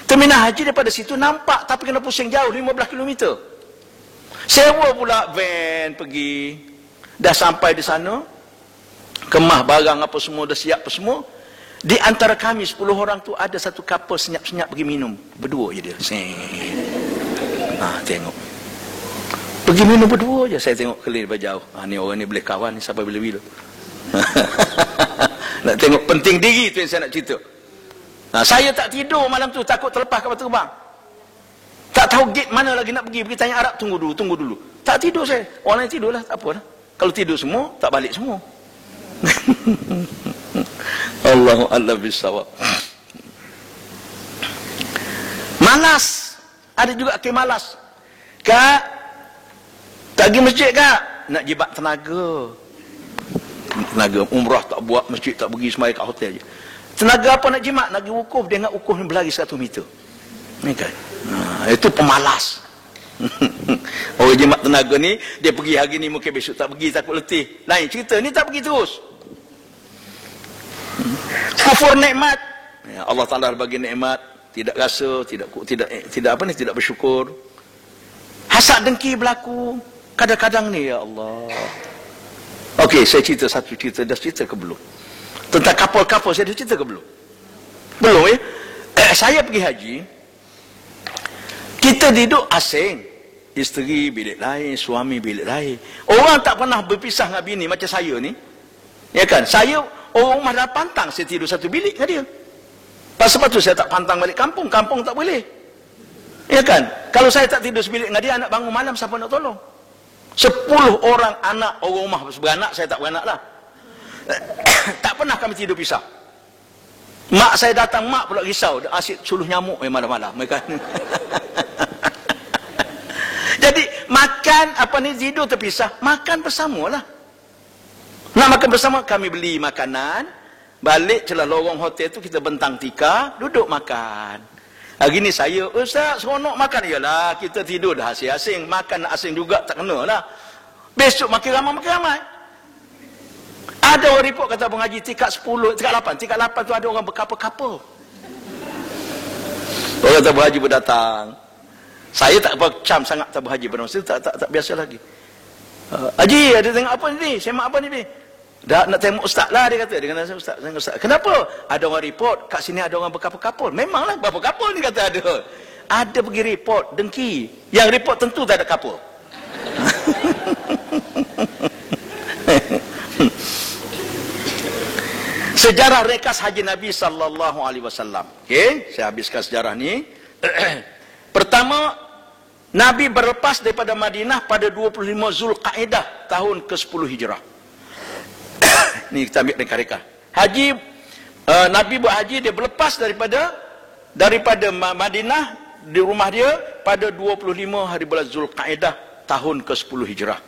Terminal haji daripada situ nampak tapi kena pusing jauh 15 km. Sewa pula van pergi. Dah sampai di sana, kemah barang apa semua dah siap apa semua. Di antara kami 10 orang tu ada satu couple senyap-senyap pergi minum, berdua je dia. Tengok. Pergi minum berdua je. Saya tengok kelih daripada jauh. Ni orang ni boleh kawan ni sampai bila-bila. Nak tengok penting diri tu yang saya nak cerita. Saya tak tidur malam tu, takut terlepas kapal terbang. Tak tahu gate mana lagi nak pergi tanya Arab, tunggu dulu. Tak tidur saya. Orang lain tidur lah, tak apa lah. Kalau tidur semua, tak balik semua. Allahu a'lam bissawab. Malas. Ada juga malas. Kak, tak pergi masjid kak? Nak jibat tenaga. Umrah tak buat, masjid tak pergi, semai kat hotel je. Tenaga apa nak jimat? Nak pergi wukuf, dia nak wukuf ni berlari 100 meter. Ni kan? Itu pemalas. Orang jimat tenaga ni, dia pergi hari ni, mungkin besok tak pergi, takut letih. Lain cerita, ni tak pergi terus. Kufur nikmat. Allah Ta'ala bagi nikmat, tidak rasa, tidak bersyukur. Hasad dengki berlaku. Kadang-kadang ni, ya Allah. Okey, saya cerita satu cerita. Dah cerita ke belum? Tentang kapal-kapal, saya dah cerita ke belum? Belum ya? Saya pergi haji. Kita duduk asing. Isteri bilik lain, suami bilik lain. Orang tak pernah berpisah dengan bini macam saya ni. Ya kan? Saya, orang rumah dah pantang, saya tidur satu bilik dengan dia. Pasal tu saya tak pantang balik kampung. Kampung tak boleh. Ya kan? Kalau saya tak tidur sebilik dengan dia, anak bangun malam, siapa nak tolong? 10 orang anak, orang rumah beranak, saya tak beranak lah. Tak pernah kami tidur pisah. Mak saya datang, mak pula risau, asyik suluh nyamuk malam-malam. Mereka jadi makan apa ni, tidur terpisah, makan bersamalah. Nak makan bersama, kami beli makanan, balik celah lorong hotel tu kita bentang tikar, duduk makan. Hari ni saya, Ustaz, seronok makan. Yalah, kita tidur dah asing-asing. Makan asing juga tak kena lah. Besok makin ramai. Ada orang report kata Abang Haji, tingkat 10, tingkat 8. Tingkat 8 tu ada orang berkapa-kapa. Orang kata Abang Haji berdatang. Saya tak bercam sangat Abang Haji pada masa itu, tak biasa lagi. Haji, ada tengok apa ni? Semak apa ni? Dah nak tengok ustaz lah, dia kata. Dia kata, ustaz. Kenapa? Ada orang report, kat sini ada orang berkapul-kapul. Memanglah, berapa kapul ni kata ada. Ada pergi report, dengki. Yang report tentu tak ada kapul. Sejarah rekas haji Nabi SAW. Okey, saya habiskan sejarah ni. Pertama, Nabi berlepas daripada Madinah pada 25 Zulqa'edah tahun ke-10 Hijrah. Ni kita ambil reka-reka. Haji Nabi buat haji, dia berlepas daripada Madinah di rumah dia pada 25 hari bulan Zulqa'edah tahun ke-10 Hijrah.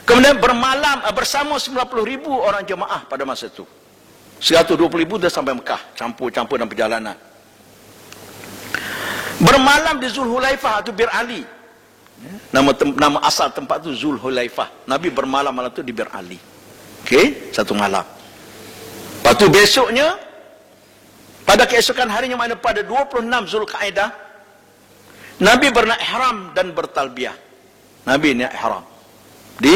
Kemudian bermalam bersama 90,000 orang jemaah pada masa itu. 120,000 dah sampai Mekah, campur-campur dalam perjalanan. Bermalam di Zulhulaifah atau Bir Ali. Nama asal tempat tu Zulhulaifah. Nabi bermalam malam tu di Bir Ali. Okey, satu malam. Lepas tu besoknya, pada keesokan harinya, mana pada 26 Zulqa'edah, Nabi bernaik ihram dan bertalbiyah. Nabi naik ihram di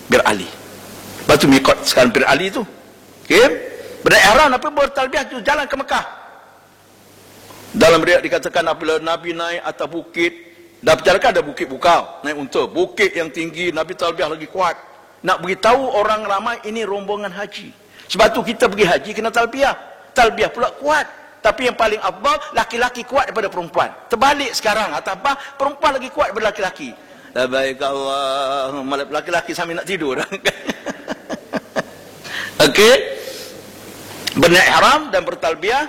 Bir Ali. Lepas tu mikot sekarang Bir Ali tu. Okey, bernaik ihram apa bertalbiyah tu jalan ke Mekah. Dalam riwayat dikatakan apabila Nabi naik atas bukit, dah perjalanan ada bukit Bukau, naik unta, bukit yang tinggi, Nabi talbiyah lagi kuat. Nak beritahu orang ramai ini rombongan haji. Sebab tu kita pergi haji kena talbiyah. Talbiyah pula kuat. Tapi yang paling afdal, laki-laki kuat daripada perempuan. Terbalik sekarang, atau apa, perempuan lagi kuat daripada laki-laki. Labbaik Allahumma, laki-laki sambil nak tidur. Okey, bernaik ihram dan bertalbiyah,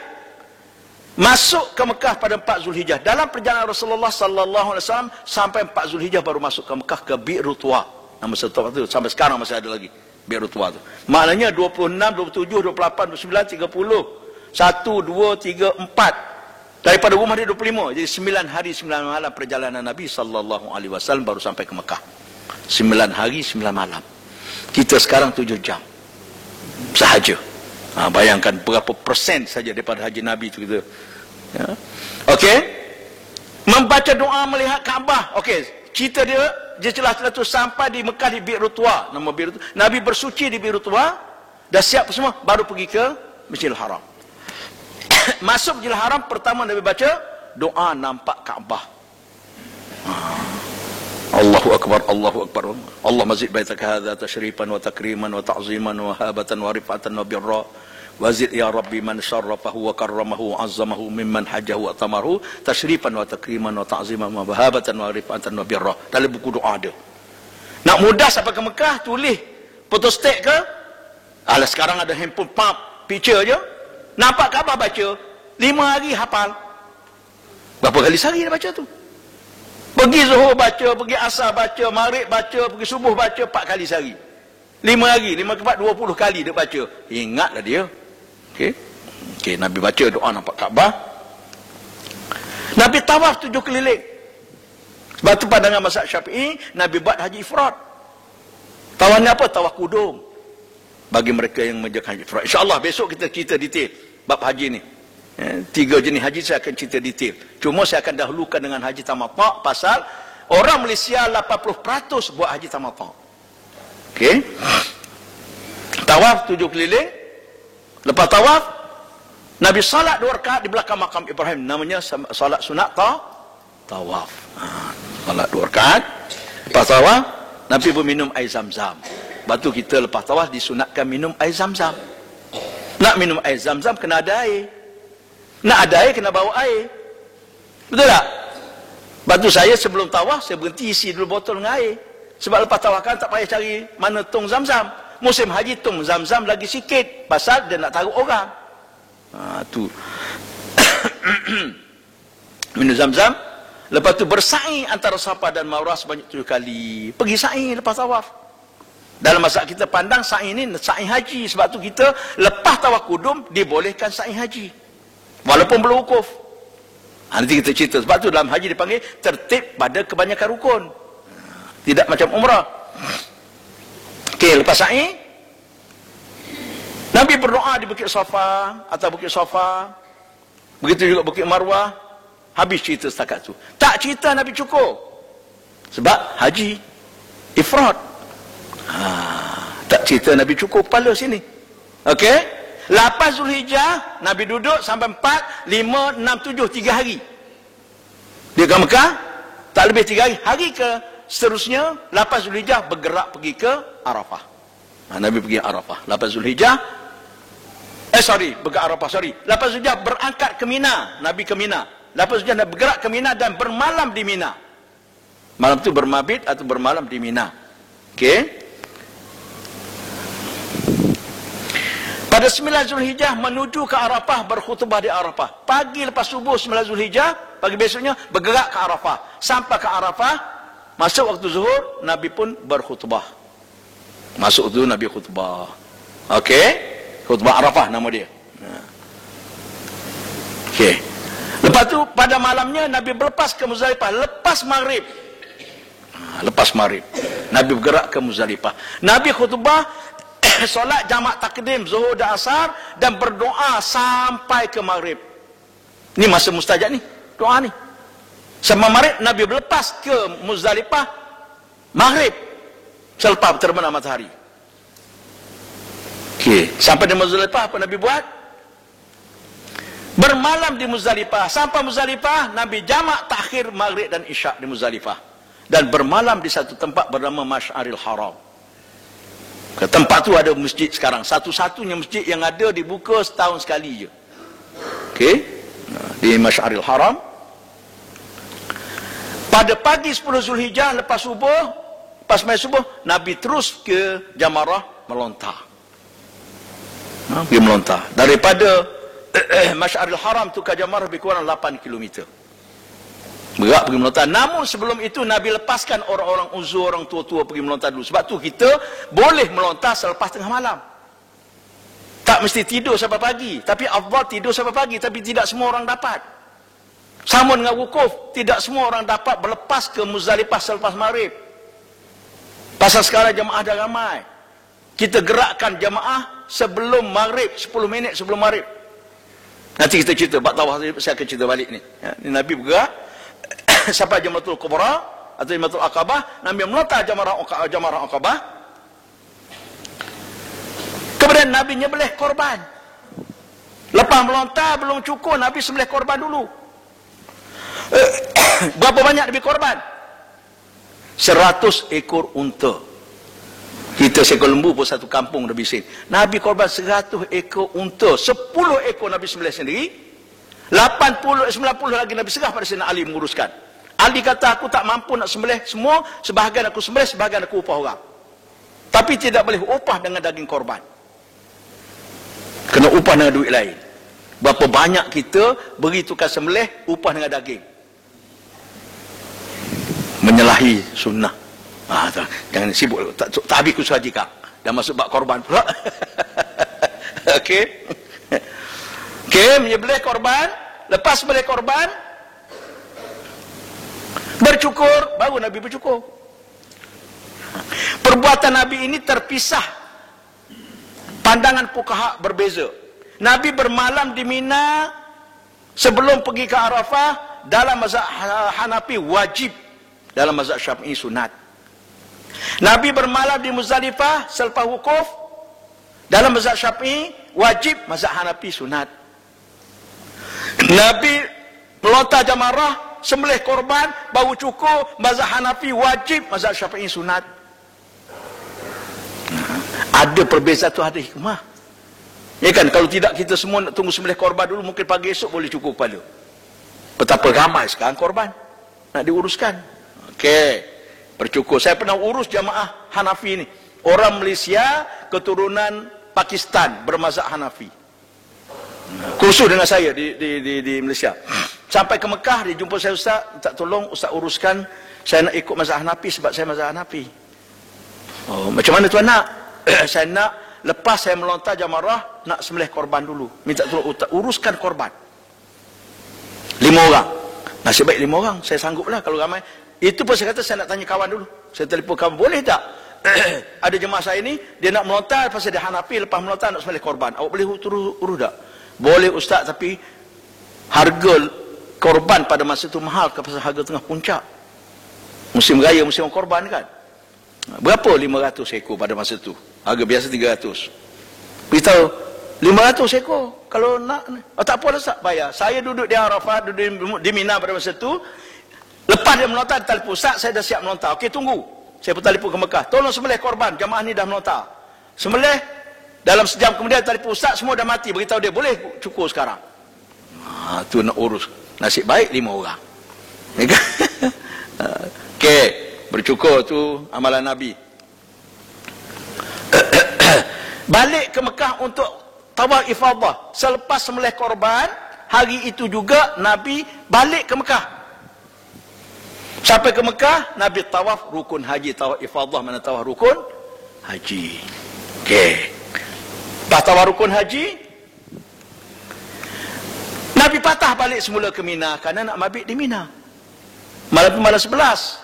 masuk ke Mekah pada 4 Zulhijjah. Dalam perjalanan Rasulullah sallallahu alaihi wasallam sampai 4 Zulhijjah baru masuk ke Mekah ke Bi'ru Tuwa. Nama setelah itu sampai sekarang masih ada lagi Bi'ru Tuwa tu. Maknanya 26, 27, 28, 29, 30. 1, 2, 3, 4. Daripada rumah dia 25. Jadi 9 hari 9 malam perjalanan Nabi SAW baru sampai ke Mekah. 9 hari 9 malam. Kita sekarang 7 jam sahaja. Bayangkan berapa persen saja daripada haji Nabi itu kita. Ya. Okey. Membaca doa melihat Kaabah. Okey, cerita dia jelas-jelas tu sampai di Mekah di Bi'ru Tuwa. Nama Bi'ru Tuwa. Nabi bersuci di Bi'ru Tuwa, dah siap semua baru pergi ke Masjidil Haram. Masuk Masjidil Haram pertama Nabi baca doa nampak Kaabah. Allahu Akbar, Allahu Akbar. Allah mazid baitaka hadza tashrifan wa takriman wa ta'ziman wa habatan wa rifatan wa birra. Wazid ya Rabbi man syarrafahu wa karramahu wa azzamahu mimman hajahu wa tamaru tashrifan wa takriman wa ta'ziman wa habatan wa rifatan wa birra. Dalam buku doa dia. Nak mudah sampai ke Mekah, tulis photostat ke? Alah sekarang ada handphone pump picture je. Nampak Kaabah baca 5 hari hafal. Berapa kali sehari dia baca tu? Pergi Zuhur baca, pergi Asar baca, Maghrib baca, pergi Subuh baca 4 kali sehari. 5 hari, 5 ke 4, 20 kali dia baca. Ingatlah dia. Okey. Okey, Nabi baca doa nampak Kaabah. Nabi tawaf 7 keliling. Sebab tu pandangan mazhab Syafi'i, Nabi buat haji ifrad. Tawaf ni apa? Tawaf kudum. Bagi mereka yang menjalankan haji ifrad. InsyaAllah besok kita cerita detail bab haji ni. 3 jenis haji saya akan cerita detail. Cuma saya akan dahulukan dengan haji tamattu' pasal orang Malaysia 80% buat haji tamattu'. Okey. Tawaf 7 keliling. Lepas tawaf Nabi salat 2 rakaat di belakang makam Ibrahim, namanya salat sunat tawaf. Salat 2 rakaat. Lepas tawaf Nabi pun minum air Zam-Zam. Batu kita lepas tawaf disunatkan minum air Zam-Zam. Nak minum air Zam-Zam kena ada air. Nak ada air kena bawa air. Betul tak? Batu saya sebelum tawaf saya berhenti isi dulu botol dengan air. Sebab lepas tawaf kan tak payah cari mana tong Zam-Zam. Musim haji tong Zam-Zam lagi sikit pasal dia nak taruh orang. Tu. Minum Zam-Zam. Lepas tu bersa'i antara Safa dan Marwah sebanyak 7 kali. Pergi sa'i lepas tawaf. Dalam mazhab kita pandang sa'i ni sa'i haji. Sebab tu kita lepas tawaf kudum dibolehkan sa'i haji. Walaupun belum wukuf. Nanti kita cerita. Sebab tu dalam haji dipanggil tertib pada kebanyakan rukun. Tidak macam umrah. Okey, lepas sa'i Nabi berdoa di Bukit Safa atau Bukit Safa. Begitu juga Bukit Marwah. Habis cerita setakat tu. Tak cerita Nabi cukup. Sebab haji ifrad. Tak cerita Nabi cukup kepala sini. Okey. 8 Zulhijjah Nabi duduk sampai 4, 5, 6, 7 3 hari. Dia ke Mekah tak lebih 3 hari. Hari ke seterusnya 8 Zulhijjah bergerak pergi ke Arafah. Nabi pergi Arafah 8 Zulhijjah. Bergerak Arafah 8 Zulhijjah berangkat ke Mina. Nabi ke Mina. 8 Zulhijjah Nabi bergerak ke Mina dan bermalam di Mina. Malam tu bermabit atau bermalam di Mina. Okey. Pada 9 Zulhijjah menuju ke Arafah, berkhutbah di Arafah. Pagi lepas subuh 9 Zulhijjah, pagi besoknya bergerak ke Arafah. Sampai ke Arafah, masuk waktu zuhur, Nabi pun berkhutbah. Masuk tu Nabi khutbah. Okey, khutbah Arafah nama dia. Okey. Lepas tu pada malamnya Nabi berlepas ke Muzdalifah, lepas maghrib. Lepas maghrib Nabi bergerak ke Muzdalifah. Nabi khutbah, solat jamak takdim zuhur dan asar dan berdoa sampai ke maghrib. Ni masa mustajab ni, doa ni. Sama maghrib Nabi berlepas ke Muzdalifah maghrib selepas terbenam matahari. Okey, sampai di Muzdalifah apa Nabi buat? Bermalam di Muzdalifah. Sampai Muzdalifah Nabi jamak takhir maghrib dan isyak di Muzdalifah dan bermalam di satu tempat bernama Masy'aril Haram. Ke tempat tu ada masjid sekarang. Satu-satunya masjid yang ada dibuka setahun sekali je. Okey. Di Masy'aril Haram. Pada pagi 10 Zulhijjah lepas subuh, pas mai subuh, Nabi terus ke Jamarah melontar. Pergi melontar. Daripada Masy'aril Haram tu ke Jamarah lebih kurang 8 km. Berat pergi melontar. Namun sebelum itu Nabi lepaskan orang-orang uzur, orang tua-tua pergi melontar dulu. Sebab tu kita boleh melontar selepas tengah malam. Tak mesti tidur sampai pagi. Tapi afdal tidur sampai pagi. Tapi tidak semua orang dapat. Sama dengan wukuf, tidak semua orang dapat berlepas ke Muzdalifah selepas maghrib. Pasal sekarang jemaah dah ramai. Kita gerakkan jemaah sebelum maghrib, 10 minit sebelum maghrib. Nanti kita cerita, bab tawaf saya akan cerita balik ni. Ya, ni Nabi bergerak sampai Jamratul Kubra atau Jamratul Aqabah, Nabi melontar Jamrah Aqabah. Kemudian Nabi nyembelih korban. Lepas melontar belum cukup, Nabi sembelih korban dulu. Berapa banyak Nabi korban? 100 ekor unta. Kita seekor lembu pun satu kampung dah bising. Nabi korban 100 ekor unta. 10 ekor Nabi sembelih sendiri. 90 lagi Nabi serah pada Sayyidina Ali menguruskan. Ali kata, aku tak mampu nak sembelih semua, sebahagian aku sembelih, sebahagian aku upah orang. Tapi tidak boleh upah dengan daging korban. Kena upah dengan duit lain. Berapa banyak kita beri tukar sembelih, upah dengan daging. Menyalahi sunnah. Jangan sibuk, tak habis ku sahaja kak. Dah masuk bab korban pula. Okey. Okey, menyembelih korban, lepas sembelih korban, bercukur, baru Nabi bercukur. Perbuatan Nabi ini terpisah. Pandangan fuqaha berbeza. Nabi bermalam di Mina sebelum pergi ke Arafah. Dalam mazhab Hanafi wajib, dalam mazhab Syafi'i sunat. Nabi bermalam di Muzdalifah selepas wukuf, dalam mazhab Syafi'i wajib, mazhab Hanafi sunat. Nabi melontar jamarah, sembelih korban, baru cukur, mazhab Hanafi wajib, mazhab Syafi'i sunat. Ada perbezaan tu, ada hikmah. Ya kan, kalau tidak kita semua nak tunggu sembelih korban dulu, mungkin pagi esok boleh cukur kepala. Betapa ramai sekarang korban nak diuruskan. Okey, bercukur. Saya pernah urus jamaah Hanafi ni. Orang Malaysia keturunan Pakistan bermazhab Hanafi. Kursus dengan saya di Malaysia. Sampai ke Mekah, dia jumpa saya, ustaz, minta tolong ustaz uruskan, saya nak ikut mazhab Hanafi sebab saya mazhab Hanafi. Oh, macam mana tuan nak? Saya nak lepas saya melontar jamarah, nak sembelih korban dulu. Minta tolong uruskan korban. 5 orang. Nasib baik 5 orang. Saya sanggup lah kalau ramai. Itu pun saya kata saya nak tanya kawan dulu. Saya telefon kawan, boleh tak? Ada jemaah saya ni, dia nak melontar pasal dia Hanafi, lepas melontar nak sembelih korban. Awak boleh urus tak? Boleh ustaz, tapi harga korban pada masa itu mahal pasal harga tengah puncak. Musim raya, musim korban kan. Berapa 500 ekor pada masa itu? Harga biasa 300. Beritahu 500 ekor. Kalau nak, tak apa lah Ustaz, bayar. Saya duduk di Arafah, duduk di Mina pada masa itu. Lepas dia melontar, telefon, Ustaz, saya dah siap melontar. Okey, tunggu. Saya pun telefon ke Mekah. Tolong sembelih korban, jamaah ni dah melontar. Sembelih, dalam sejam kemudian telefon, Ustaz, semua dah mati. Beritahu dia, boleh cukur sekarang. Tu nak urus. Nasib baik 5 orang. Okey, bercukur tu amalan Nabi. Balik ke Mekah untuk tawaf ifadah. Selepas sembelih korban, hari itu juga Nabi balik ke Mekah. Sampai ke Mekah, Nabi tawaf rukun haji. Tawaf ifadah mana tawaf rukun haji. Okey. Lepas tawaf rukun haji, Nabi patah balik semula ke Mina kerana nak mabit di Mina. Malam 11.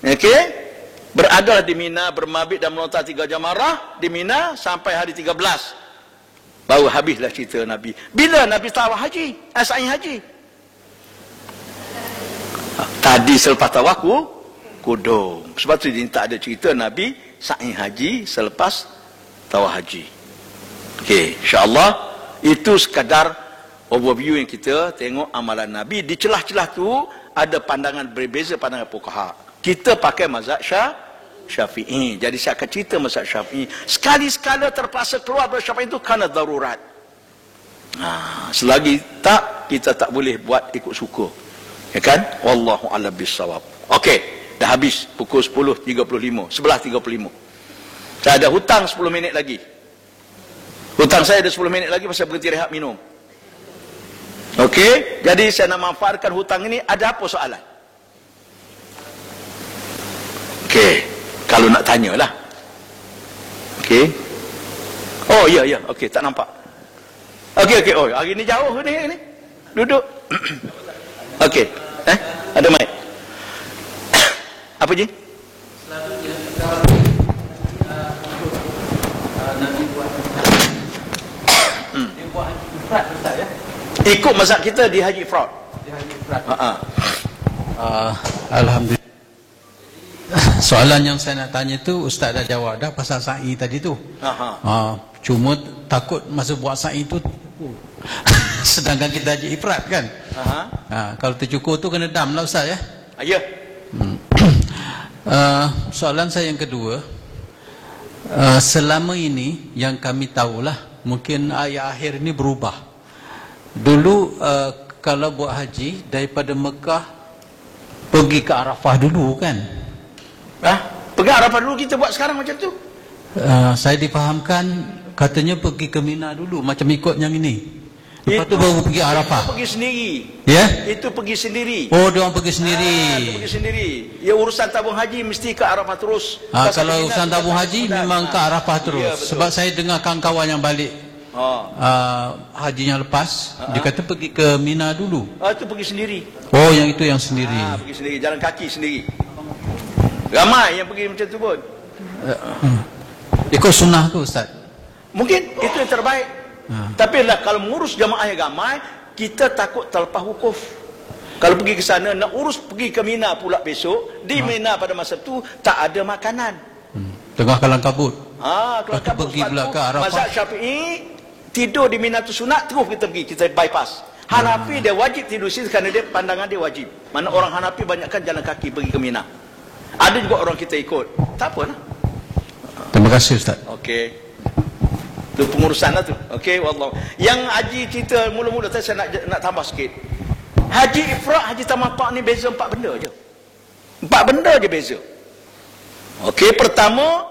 Okey? Berada di Mina, bermabit dan melontar 3 jamarah di Mina sampai hari 13. Baru habislah cerita Nabi. Bila Nabi tawaf haji? Sa'i haji. Tadi selepas tawaf kudung. Sebab tu dia tak ada cerita Nabi sa'i haji selepas tawaf haji. Okey, insya-Allah itu sekadar overview yang kita tengok amalan Nabi. Di celah-celah tu ada pandangan berbeza, pandangan fuqaha. Kita pakai mazhab Syafi'i. Jadi saya akan cerita mazhab Syafi'i. Sekali-sekala terpaksa keluar dari Syafi'i itu kerana darurat. Selagi tak, kita tak boleh buat ikut suka. Ya kan? Wallahu a'lam bissawab. Okey, dah habis pukul 10.35, 11.35. Saya ada hutang 10 minit lagi. Hutang saya ada 10 minit lagi pasal berhenti rehat minum. Okey, jadi saya nak manfaatkan hutang ini. Ada apa soalan? Okey, kalau nak tanyalah. Okey. Oh ya ya, okey, tak nampak. Okey okey, oh hari ni jauh ni. Duduk. Okey. Ada mic. Apa je? Ikut mazhab kita di haji ifrad. Alhamdulillah. Soalan yang saya nak tanya tu Ustaz dah jawab dah pasal sa'i tadi tu. Cuma takut masa buat sa'i tu sedangkan kita haji ifrad kan. Kalau tercukur tu kena dam lah Ustaz ya. Ya. Soalan saya yang kedua, selama ini yang kami tahulah, mungkin ayat akhir ini berubah. Dulu kalau buat haji daripada Mekah pergi ke Arafah dulu kan. Pergi Arafah dulu, kita buat sekarang macam tu. Saya difahamkan katanya pergi ke Mina dulu, macam ikut yang ini. Lepas tu baru pergi Arafah. Itu pergi sendiri. Ya? Itu pergi sendiri. Oh, dia orang pergi sendiri. Dia pergi sendiri. Ya, urusan tabung haji mesti ke Arafah terus. Kalau urusan tabung haji memang ke Arafah terus. Ya, sebab saya dengar kawan-kawan yang balik haji yang lepas, dia kata pergi ke Mina dulu. Itu pergi sendiri. Oh, yang itu yang sendiri. Pergi sendiri, jalan kaki sendiri. Ramai yang pergi macam tu pun. Ikut sunnah tu Ustaz. Mungkin itu yang terbaik. Tapi lah kalau mengurus jamaah yang ramai, kita takut terlepas wukuf. Kalau pergi ke sana nak urus pergi ke Mina pula besok, di Mina pada masa tu tak ada makanan. Tengah kalang kabut. Kalau pergi pula ke Arafah. Mazhab Syafi'i tidur di Mina tu sunat, terus kita pergi, kita bypass. Hanafi dia wajib tidur situ kerana dia pandangan dia wajib. Mana orang Hanafi banyakkan jalan kaki pergi ke Mina. Ada juga orang kita ikut. Tak apalah. Terima kasih Ustaz. Okey. Itu pengurusan lah tu. Okey, wallah. Yang haji cerita mula-mula saya nak tambah sikit. Haji ifrad, haji tamattu' ni beza 4 benda je. 4 benda je beza. Okey, pertama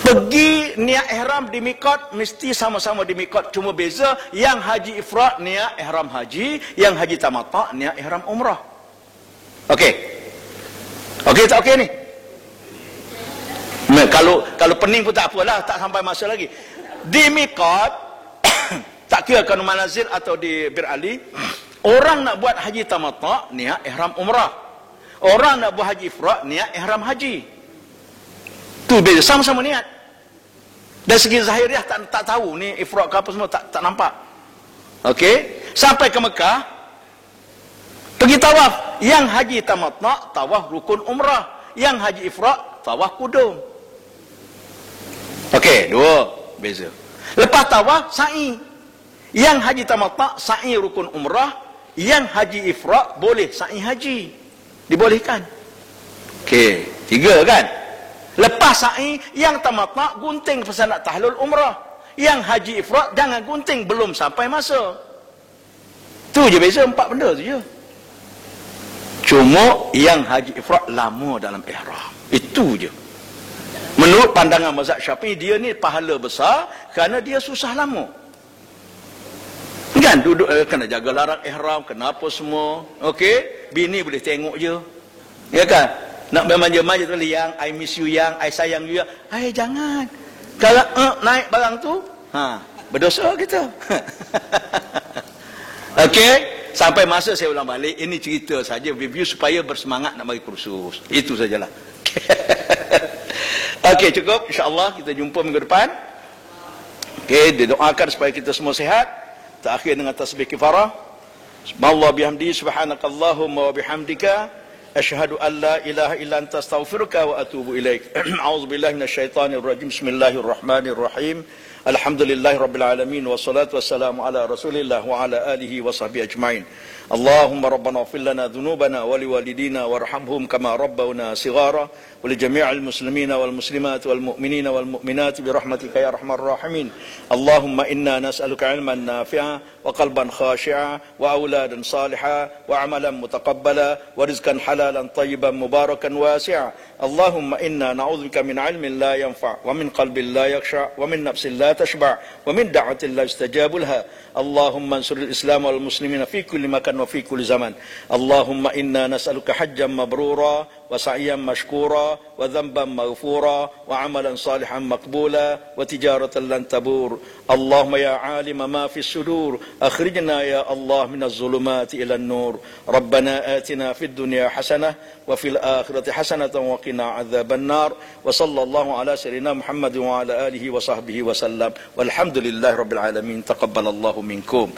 pergi niat ihram di miqat mesti sama-sama di miqat, cuma beza yang haji ifrad niat ihram haji, yang haji tamattu' niat ihram umrah. Okey. Okey tak okey ni? Kalau pening pun tak apalah, tak sampai masa lagi. Di miqat tak kira kan manazil atau di Bir Ali, orang nak buat haji tamattu' niat ihram umrah. Orang nak buat haji ifrad niat ihram haji. Tu beza, sama-sama niat. Dari segi zahiriah tak tahu ni ifrad ke apa semua, tak nampak. Okey, sampai ke Mekah pergi tawaf. Yang haji tamattu' tawaf rukun umrah, yang haji ifrad tawaf kudum. Okey, 2 beza. Lepas tawaf sa'i. Yang haji tamattu' sa'i rukun umrah, yang haji ifrad boleh sa'i haji. Dibolehkan. Okey, 3 kan? Lepas sa'i, yang tamattu' gunting pasal nak tahlul umrah. Yang haji ifrad jangan gunting, belum sampai masa. Tu je beza, 4 benda tu je. Cuma yang haji ifrad lama dalam ihram. Itu je. Menurut pandangan mazhab Syafi'i, dia ni pahala besar kerana dia susah lama. Kan duduk kena jaga larangan ihram, kenapa semua. Okey, bini boleh tengok je. Ya kan? Nak bermanja-manja tu, yang I miss you, yang I sayang you, yang jangan. Kalau naik barang tu, berdosa kita. Okey, sampai masa saya ulang balik, ini cerita saja review supaya bersemangat nak bagi kursus. Itu sajalah. Okey, cukup, insya-Allah kita jumpa minggu depan. Okey, didoakan supaya kita semua sihat. Terakhir dengan tasbih kifarah. Subhanallah bihamdi, subhanakallahumma wa bihamdika, asyhadu an la ilaha illa anta, astaghfiruka wa atubu ilaik. A'udzubillahi minasyaitonir rajim. Bismillahirrahmanirrahim. Alhamdulillahi rabbil alamin, wassalatu wassalamu ala rasulillah wa ala alihi wa sahbihi ajma'in. Allahumma rabbana ighfir lana dhunubana wa liwalidina warhamhum kama rabbawna shighara, wa li jami'il muslimina wal muslimat wal mu'minina wal mu'minat bi rahmatika ya arhamar rahimin. Allahumma inna nas'aluka 'ilman nafi'a wa qalban khashi'a wa auladan salihah wa 'amalan mutaqabbala wa rizqan halalan tayyiban mubarakan wasi'a. Allahumma inna na'udzubika min 'ilmin la yanfa' wa min qalbin la yakhsha' wa min nafsin la tashba' wa min da'watin la yustajabu laha. Allahumma ansuril Islam wal muslimina fi kulli makan wa fi kulli zaman. Allahumma inna nas'aluka hajjan mabrura wa وسعيا مشكورا وذنبا مغفورا وعملا صالحا مقبولا وتجارة لن تبور. اللهم يا عالم ما في الصدور أخرجنا يا الله من الظلمات إلى النور. ربنا آتنا في الدنيا حسنة وفي الآخرة حسنة وقنا عذاب النار. وصلى الله على سيدنا محمد وعلى آله وصحبه وسلم والحمد لله رب العالمين. تقبل الله منكم.